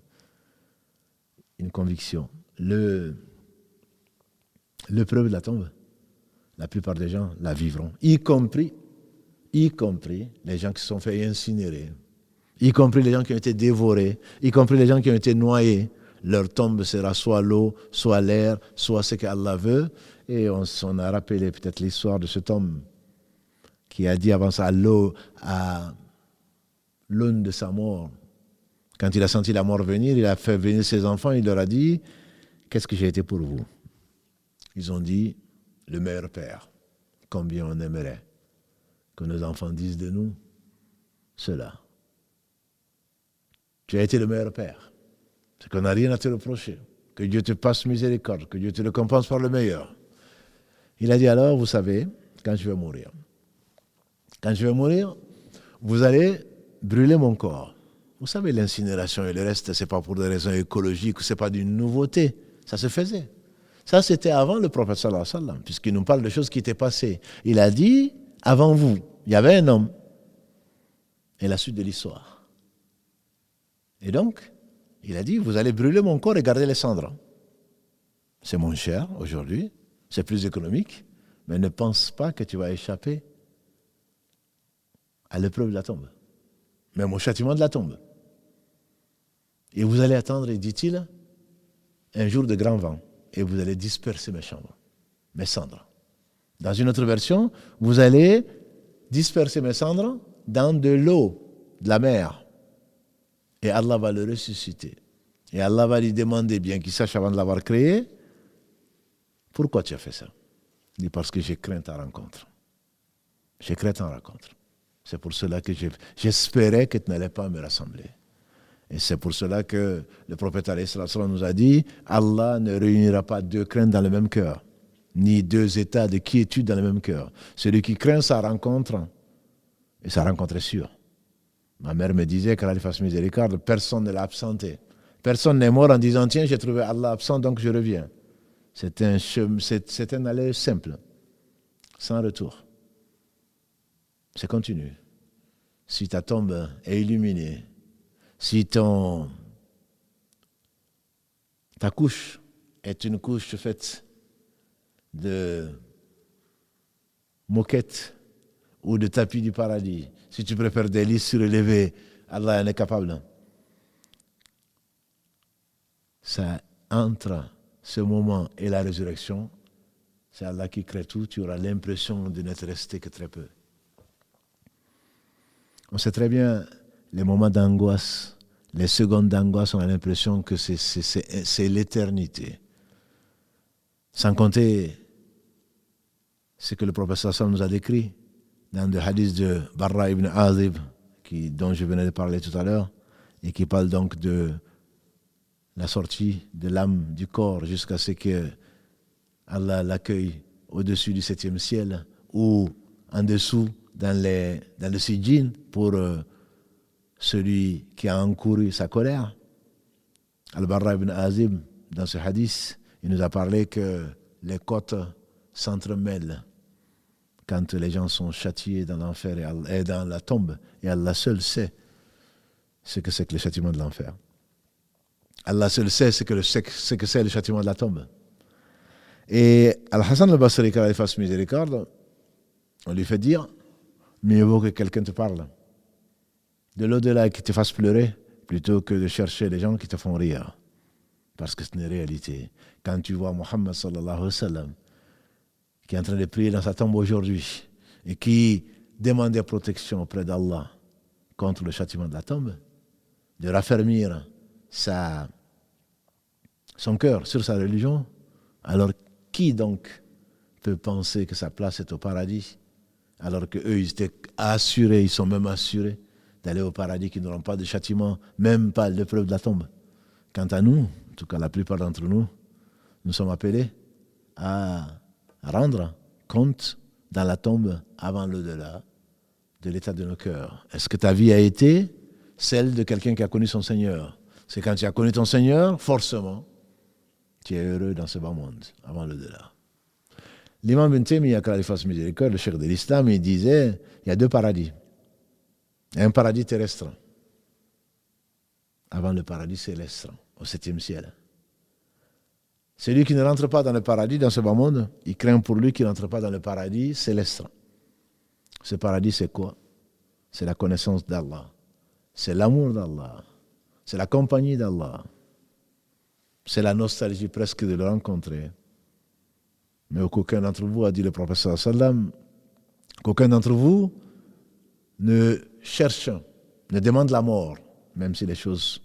Speaker 1: Une conviction. L'épreuve de la tombe, la plupart des gens la vivront, y compris les gens qui se sont fait incinérer, y compris les gens qui ont été dévorés, y compris les gens qui ont été noyés. Leur tombe sera soit l'eau, soit l'air, soit ce qu'Allah veut. Et on a rappelé peut-être l'histoire de cet homme qui a dit avant ça à l'aune de sa mort. Quand il a senti la mort venir, il a fait venir ses enfants, il leur a dit, qu'est-ce que j'ai été pour vous? Ils ont dit, le meilleur père. Combien on aimerait que nos enfants disent de nous cela. Tu as été le meilleur père. C'est qu'on n'a rien à te reprocher. Que Dieu te passe miséricorde, que Dieu te récompense par le meilleur. Il a dit alors, vous savez, quand je vais mourir, vous allez brûler mon corps. Vous savez, l'incinération et le reste, ce n'est pas pour des raisons écologiques, ce n'est pas d'une nouveauté. Ça se faisait. Ça, c'était avant le prophète sallallahu alayhi wa sallam, puisqu'il nous parle de choses qui étaient passées. Il a dit, avant vous, il y avait un homme. Et la suite de l'histoire. Et donc, il a dit, vous allez brûler mon corps et garder les cendres. C'est moins cher aujourd'hui, c'est plus économique, mais ne pense pas que tu vas échapper à l'épreuve de la tombe, même au châtiment de la tombe. Et vous allez attendre, dit-il, un jour de grand vent, et vous allez disperser mes cendres. Dans une autre version, vous allez disperser mes cendres dans de l'eau, de la mer. Et Allah va le ressusciter. Et Allah va lui demander, bien qu'il sache avant de l'avoir créé, pourquoi tu as fait ça? Il dit, parce que j'ai craint ta rencontre. J'ai craint ta rencontre. C'est pour cela que j'espérais que tu n'allais pas me rassembler. Et c'est pour cela que le prophète alayhi salam nous a dit, Allah ne réunira pas deux craintes dans le même cœur. ni deux états de quiétude dans le même cœur. Celui qui craint sa rencontre, et sa rencontre est sûre. Ma mère me disait qu'Allah lui fasse miséricorde, personne ne l'a absenté. Personne n'est mort en disant, tiens, j'ai trouvé Allah absent, donc je reviens. C'est un aller simple, sans retour. C'est continu. Si ta tombe est illuminée, si ta couche est une couche faite de moquettes ou de tapis du paradis, si tu préfères des lits surélevés, Allah en est capable. Ça entre ce moment et la résurrection, c'est Allah qui crée tout, tu auras l'impression de n'être resté que très peu. On sait très bien les moments d'angoisse, les secondes d'angoisse, on a l'impression que c'est l'éternité. Sans compter ce que le prophète sallam nous a décrit dans le hadith de Barra ibn Azib, dont je venais de parler tout à l'heure, et qui parle donc de la sortie de l'âme du corps jusqu'à ce que Allah l'accueille au-dessus du 7e ciel ou en dessous dans le sijin pour celui qui a encouru sa colère. Al-Barra ibn Azib, dans ce hadith, il nous a parlé que les côtes s'entremêlent quand les gens sont châtiés dans l'enfer et dans la tombe. Et Allah seul sait ce que c'est que le châtiment de l'enfer. Allah seul sait ce que c'est le châtiment de la tombe. Et Al-Hassan al-Basri, quand il fasse miséricorde, on lui fait dire, mieux vaut que quelqu'un te parle de l'au-delà qui te fasse pleurer, plutôt que de chercher les gens qui te font rire. Parce que c'est une réalité. Quand tu vois Muhammad sallallahu alayhi wa sallam, qui est en train de prier dans sa tombe aujourd'hui, et qui demandait protection auprès d'Allah contre le châtiment de la tombe, de raffermir son cœur sur sa religion, alors qui donc peut penser que sa place est au paradis, alors qu'eux, ils étaient assurés, ils sont même assurés d'aller au paradis, qui n'auront pas de châtiment, même pas l'épreuve de la tombe. Quant à nous, en tout cas la plupart d'entre nous, nous sommes appelés à rendre compte dans la tombe avant l'au-delà de l'état de nos cœurs. Est-ce que ta vie a été celle de quelqu'un qui a connu son Seigneur? C'est quand tu as connu ton Seigneur, forcément, tu es heureux dans ce bas monde, avant l'au-delà. L'imam Ibn Taymiyyah, qu'Allah lui fasse miséricorde, le cheikh de l'islam, il disait, il y a deux paradis. Il y a un paradis terrestre, avant le paradis céleste, au 7e ciel. Celui qui ne rentre pas dans le paradis, dans ce bas monde, il craint pour lui qu'il ne rentre pas dans le paradis céleste. Ce paradis, c'est quoi? C'est la connaissance d'Allah. C'est l'amour d'Allah. C'est la compagnie d'Allah. C'est la nostalgie presque de le rencontrer. Mais aucun d'entre vous, a dit le prophète sallallahu alayhi wa sallam, qu'aucun d'entre vous ne cherche, ne demande la mort, même si les choses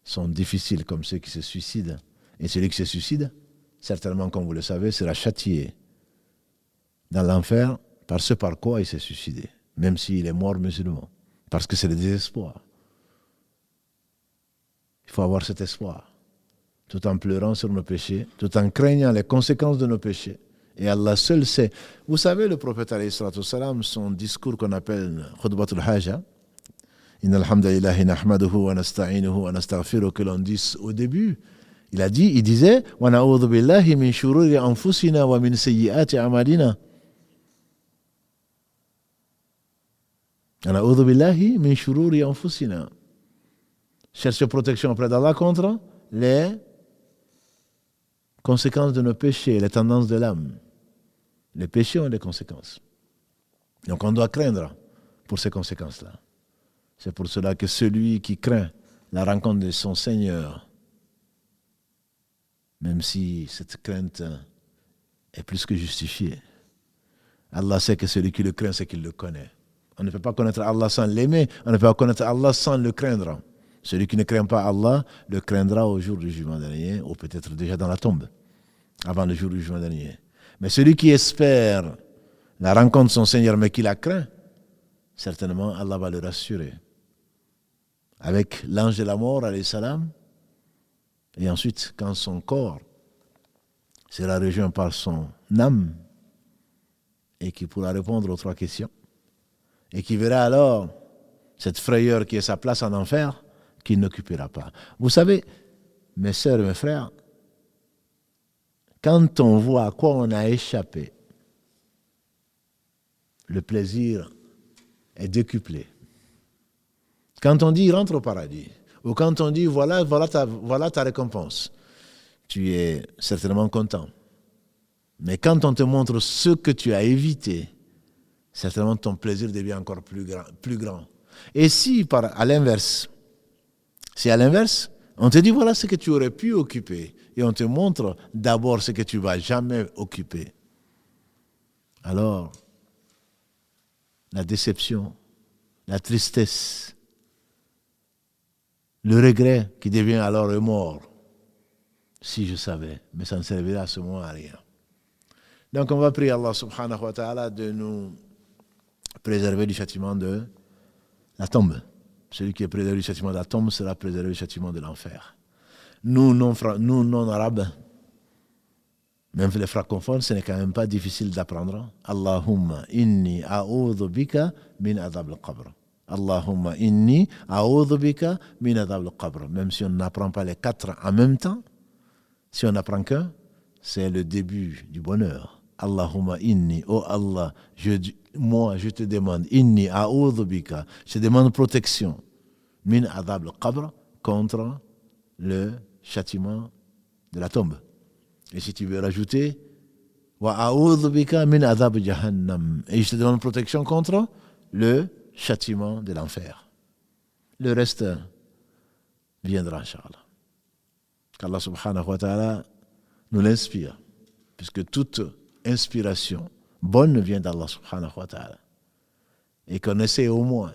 Speaker 1: sont difficiles, comme ceux qui se suicident. Et celui qui se suicide, certainement, comme vous le savez, sera châtié dans l'enfer par ce par quoi il s'est suicidé, même s'il est mort musulman, parce que c'est le désespoir. Il faut avoir cet espoir, tout en pleurant sur nos péchés, tout en craignant les conséquences de nos péchés. Et Allah seul sait. Vous savez, le prophète, alayhi salatu wassalam, son discours qu'on appelle Khutbatul Haja, Inna alhamdulillahi nahmaduhu wa nasta'inuhu wa nastaghfiruhu, que l'on dit au début, il disait, wa na'udhu billahi min shururi anfusina wa min sayyiati a'malina. Wa na'udhu billahi min shururi anfusina. Cherche protection auprès d'Allah contre les conséquences de nos péchés, les tendances de l'âme. Les péchés ont des conséquences. Donc on doit craindre pour ces conséquences-là. C'est pour cela que celui qui craint la rencontre de son Seigneur, même si cette crainte est plus que justifiée, Allah sait que celui qui le craint, c'est qu'il le connaît. On ne peut pas connaître Allah sans l'aimer, on ne peut pas connaître Allah sans le craindre. Celui qui ne craint pas Allah le craindra au jour du jugement dernier, ou peut-être déjà dans la tombe, avant le jour du jugement dernier. Mais celui qui espère la rencontre de son Seigneur, mais qui la craint, certainement Allah va le rassurer. Avec l'ange de la mort, alayhi salam, et ensuite, quand son corps sera rejoint par son âme et qui pourra répondre aux 3 questions et qui verra alors cette frayeur qui est sa place en enfer qu'il n'occupera pas. Vous savez, mes sœurs et mes frères, quand on voit à quoi on a échappé, le plaisir est décuplé. Quand on dit rentre au paradis, ou quand on dit voilà ta récompense, tu es certainement content. Mais quand on te montre ce que tu as évité, certainement ton plaisir devient encore plus grand. Et si à l'inverse, on te dit voilà ce que tu aurais pu occuper, et on te montre d'abord ce que tu ne vas jamais occuper, alors la déception, la tristesse, le regret qui devient alors remords. Si je savais, mais ça ne servirait à ce moment à rien. Donc on va prier Allah subhanahu wa ta'ala de nous préserver du châtiment de la tombe. Celui qui est préservé du châtiment de la tombe sera préservé du châtiment de l'enfer. Nous non-arabes, même les francophones, ce n'est quand même pas difficile d'apprendre. Allahumma inni a'udhu bika min adhab al-qabr. Allahumma inni a'udhu bika min adhab al-qabr. Même si on n'apprend pas les 4 en même temps, si on n'apprend qu'un, c'est le début du bonheur. Allahumma inni, oh Allah, je te demande, inni a'udhu bika, je demande protection, min adhab al-qabr, contre le châtiment de la tombe. Et si tu veux rajouter, wa a'udhu bika min adhab jahannam, et je te demande protection contre le châtiment de l'enfer. Le reste viendra, Inch'Allah. Qu'Allah subhanahu wa ta'ala nous l'inspire, puisque toute inspiration bonne vient d'Allah subhanahu wa ta'ala. Et qu'on essaie au moins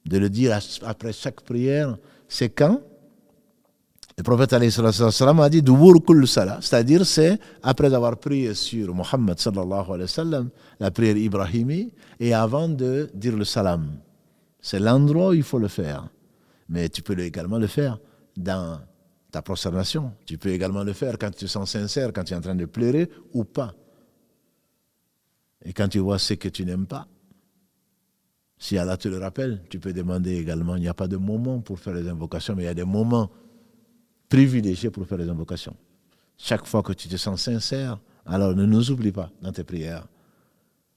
Speaker 1: de le dire après chaque prière, c'est quand le prophète alayhi sallam a dit Dubur kull salah, c'est-à-dire c'est après avoir prié sur Muhammad sallallahu alayhi wa sallam, la prière ibrahimi, et avant de dire le salam. C'est l'endroit où il faut le faire. Mais tu peux également le faire dans ta prosternation. Tu peux également le faire quand tu te sens sincère, quand tu es en train de pleurer ou pas. Et quand tu vois ce que tu n'aimes pas, si Allah te le rappelle, tu peux demander également. Il n'y a pas de moment pour faire les invocations, mais il y a des moments privilégiés pour faire les invocations. Chaque fois que tu te sens sincère, alors ne nous oublie pas dans tes prières.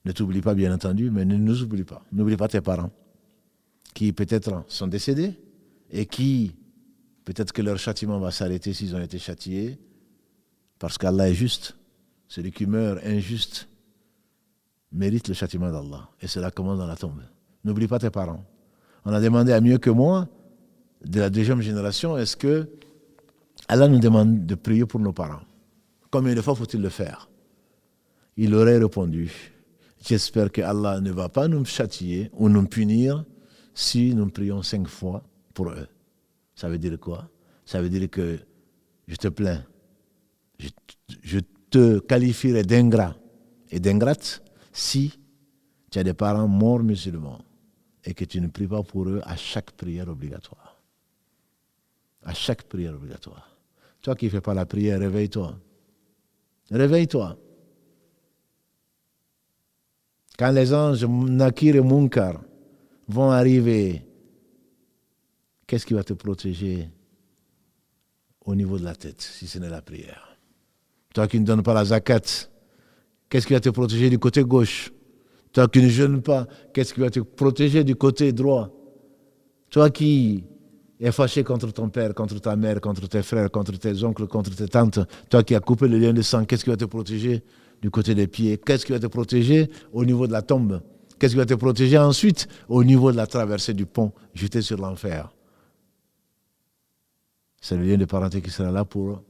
Speaker 1: Ne t'oublie pas, bien entendu, mais ne nous oublie pas. N'oublie pas tes parents, qui peut-être sont décédés et qui, peut-être que leur châtiment va s'arrêter s'ils ont été châtiés, parce qu'Allah est juste. Celui qui meurt injuste mérite le châtiment d'Allah. Et cela commence dans la tombe. N'oublie pas tes parents. On a demandé à mieux que moi, de la 2e génération, est-ce que Allah nous demande de prier pour nos parents? Combien de fois faut-il le faire? Il aurait répondu, j'espère que Allah ne va pas nous châtier ou nous punir si nous prions 5 fois pour eux. Ça veut dire quoi? Ça veut dire que je te plains. Je te qualifierai d'ingrat et d'ingrate si tu as des parents morts musulmans et que tu ne pries pas pour eux à chaque prière obligatoire. À chaque prière obligatoire. Toi qui ne fais pas la prière, réveille-toi. Réveille-toi. Quand les anges Nakir et Munkar vont arriver, qu'est-ce qui va te protéger au niveau de la tête, si ce n'est la prière? Toi qui ne donnes pas la zakat, qu'est-ce qui va te protéger du côté gauche? Toi qui ne jeûnes pas, qu'est-ce qui va te protéger du côté droit? Toi qui es fâché contre ton père, contre ta mère, contre tes frères, contre tes oncles, contre tes tantes, toi qui as coupé le lien de sang, qu'est-ce qui va te protéger du côté des pieds? Qu'est-ce qui va te protéger au niveau de la tombe? Qu'est-ce qui va te protéger ensuite au niveau de la traversée du pont, jeté sur l'enfer? C'est le lien de parenté qui sera là pour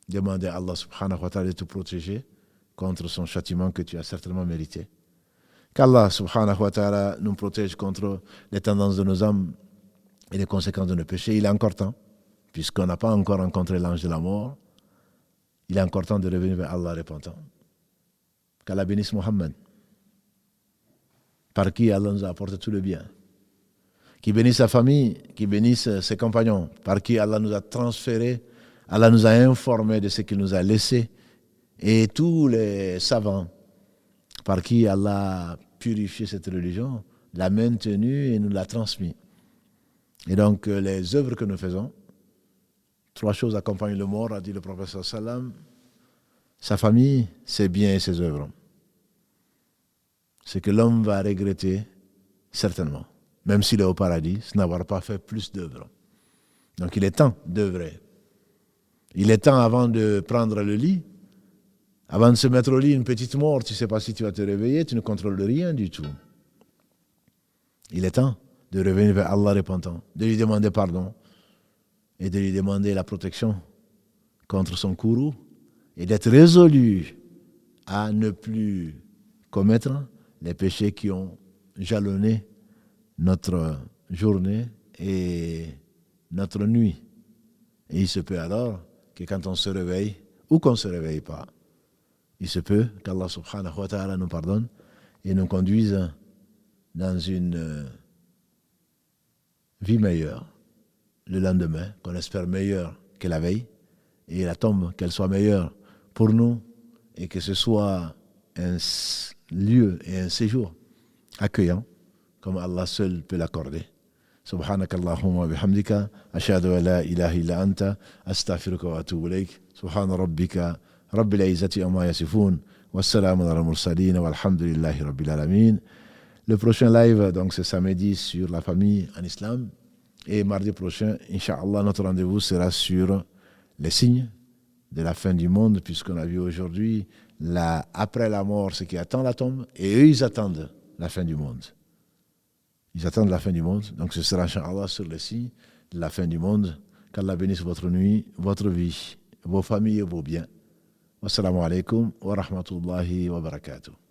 Speaker 1: demander à Allah subhanahu wa ta'ala de te protéger contre son châtiment que tu as certainement mérité. Qu'Allah subhanahu wa ta'ala nous protège contre les tendances de nos âmes et les conséquences de nos péchés. Il est encore temps, puisqu'on n'a pas encore rencontré l'ange de la mort, il est encore temps de revenir vers Allah repentant. Qu'Allah bénisse Mohammed, par qui Allah nous a apporté tout le bien. Qui bénisse sa famille, qui bénisse ses compagnons, par qui Allah nous a transféré Allah nous a informés de ce qu'il nous a laissé. Et tous les savants par qui Allah a purifié cette religion, l'a maintenue et nous l'a transmis. Et donc, les œuvres que nous faisons, 3 choses accompagnent le mort, a dit le prophète sallam, sa famille, ses biens et ses œuvres. Ce que l'homme va regretter, certainement, même s'il est au paradis, c'est n'avoir pas fait plus d'œuvres. Donc, il est temps d'œuvrer. Il est temps, avant de prendre le lit, avant de se mettre au lit, une petite mort, tu ne sais pas si tu vas te réveiller, tu ne contrôles rien du tout. Il est temps de revenir vers Allah repentant, de lui demander pardon et de lui demander la protection contre son courroux et d'être résolu à ne plus commettre les péchés qui ont jalonné notre journée et notre nuit. Et il se peut alors que quand on se réveille ou qu'on ne se réveille pas, il se peut qu'Allah subhanahu wa ta'ala nous pardonne et nous conduise dans une vie meilleure le lendemain, qu'on espère meilleure que la veille, et la tombe, qu'elle soit meilleure pour nous et que ce soit un lieu et un séjour accueillant comme Allah seul peut l'accorder. سبحانك اللهم وبحمدك أشهد أن لا إله إلا أنت أستغفرك وأتوب إليك سبحان ربك رب العزة عما يصفون والسلام على المرسلين والحمد لله رب العالمين. Le prochain live, donc, c'est samedi sur la famille en islam. Et mardi prochain, Inch'Allah, notre rendez-vous sera sur les signes de la fin du monde, puisqu'on a vu aujourd'hui, après la mort, ce qui attend la tombe, et eux, ils attendent la fin du monde. Ils attendent la fin du monde. Donc ce sera, Inch'Allah, sur les signes de la fin du monde. Qu'Allah bénisse votre nuit, votre vie, vos familles et vos biens. Wassalamu alaikum wa rahmatullahi wa barakatuh.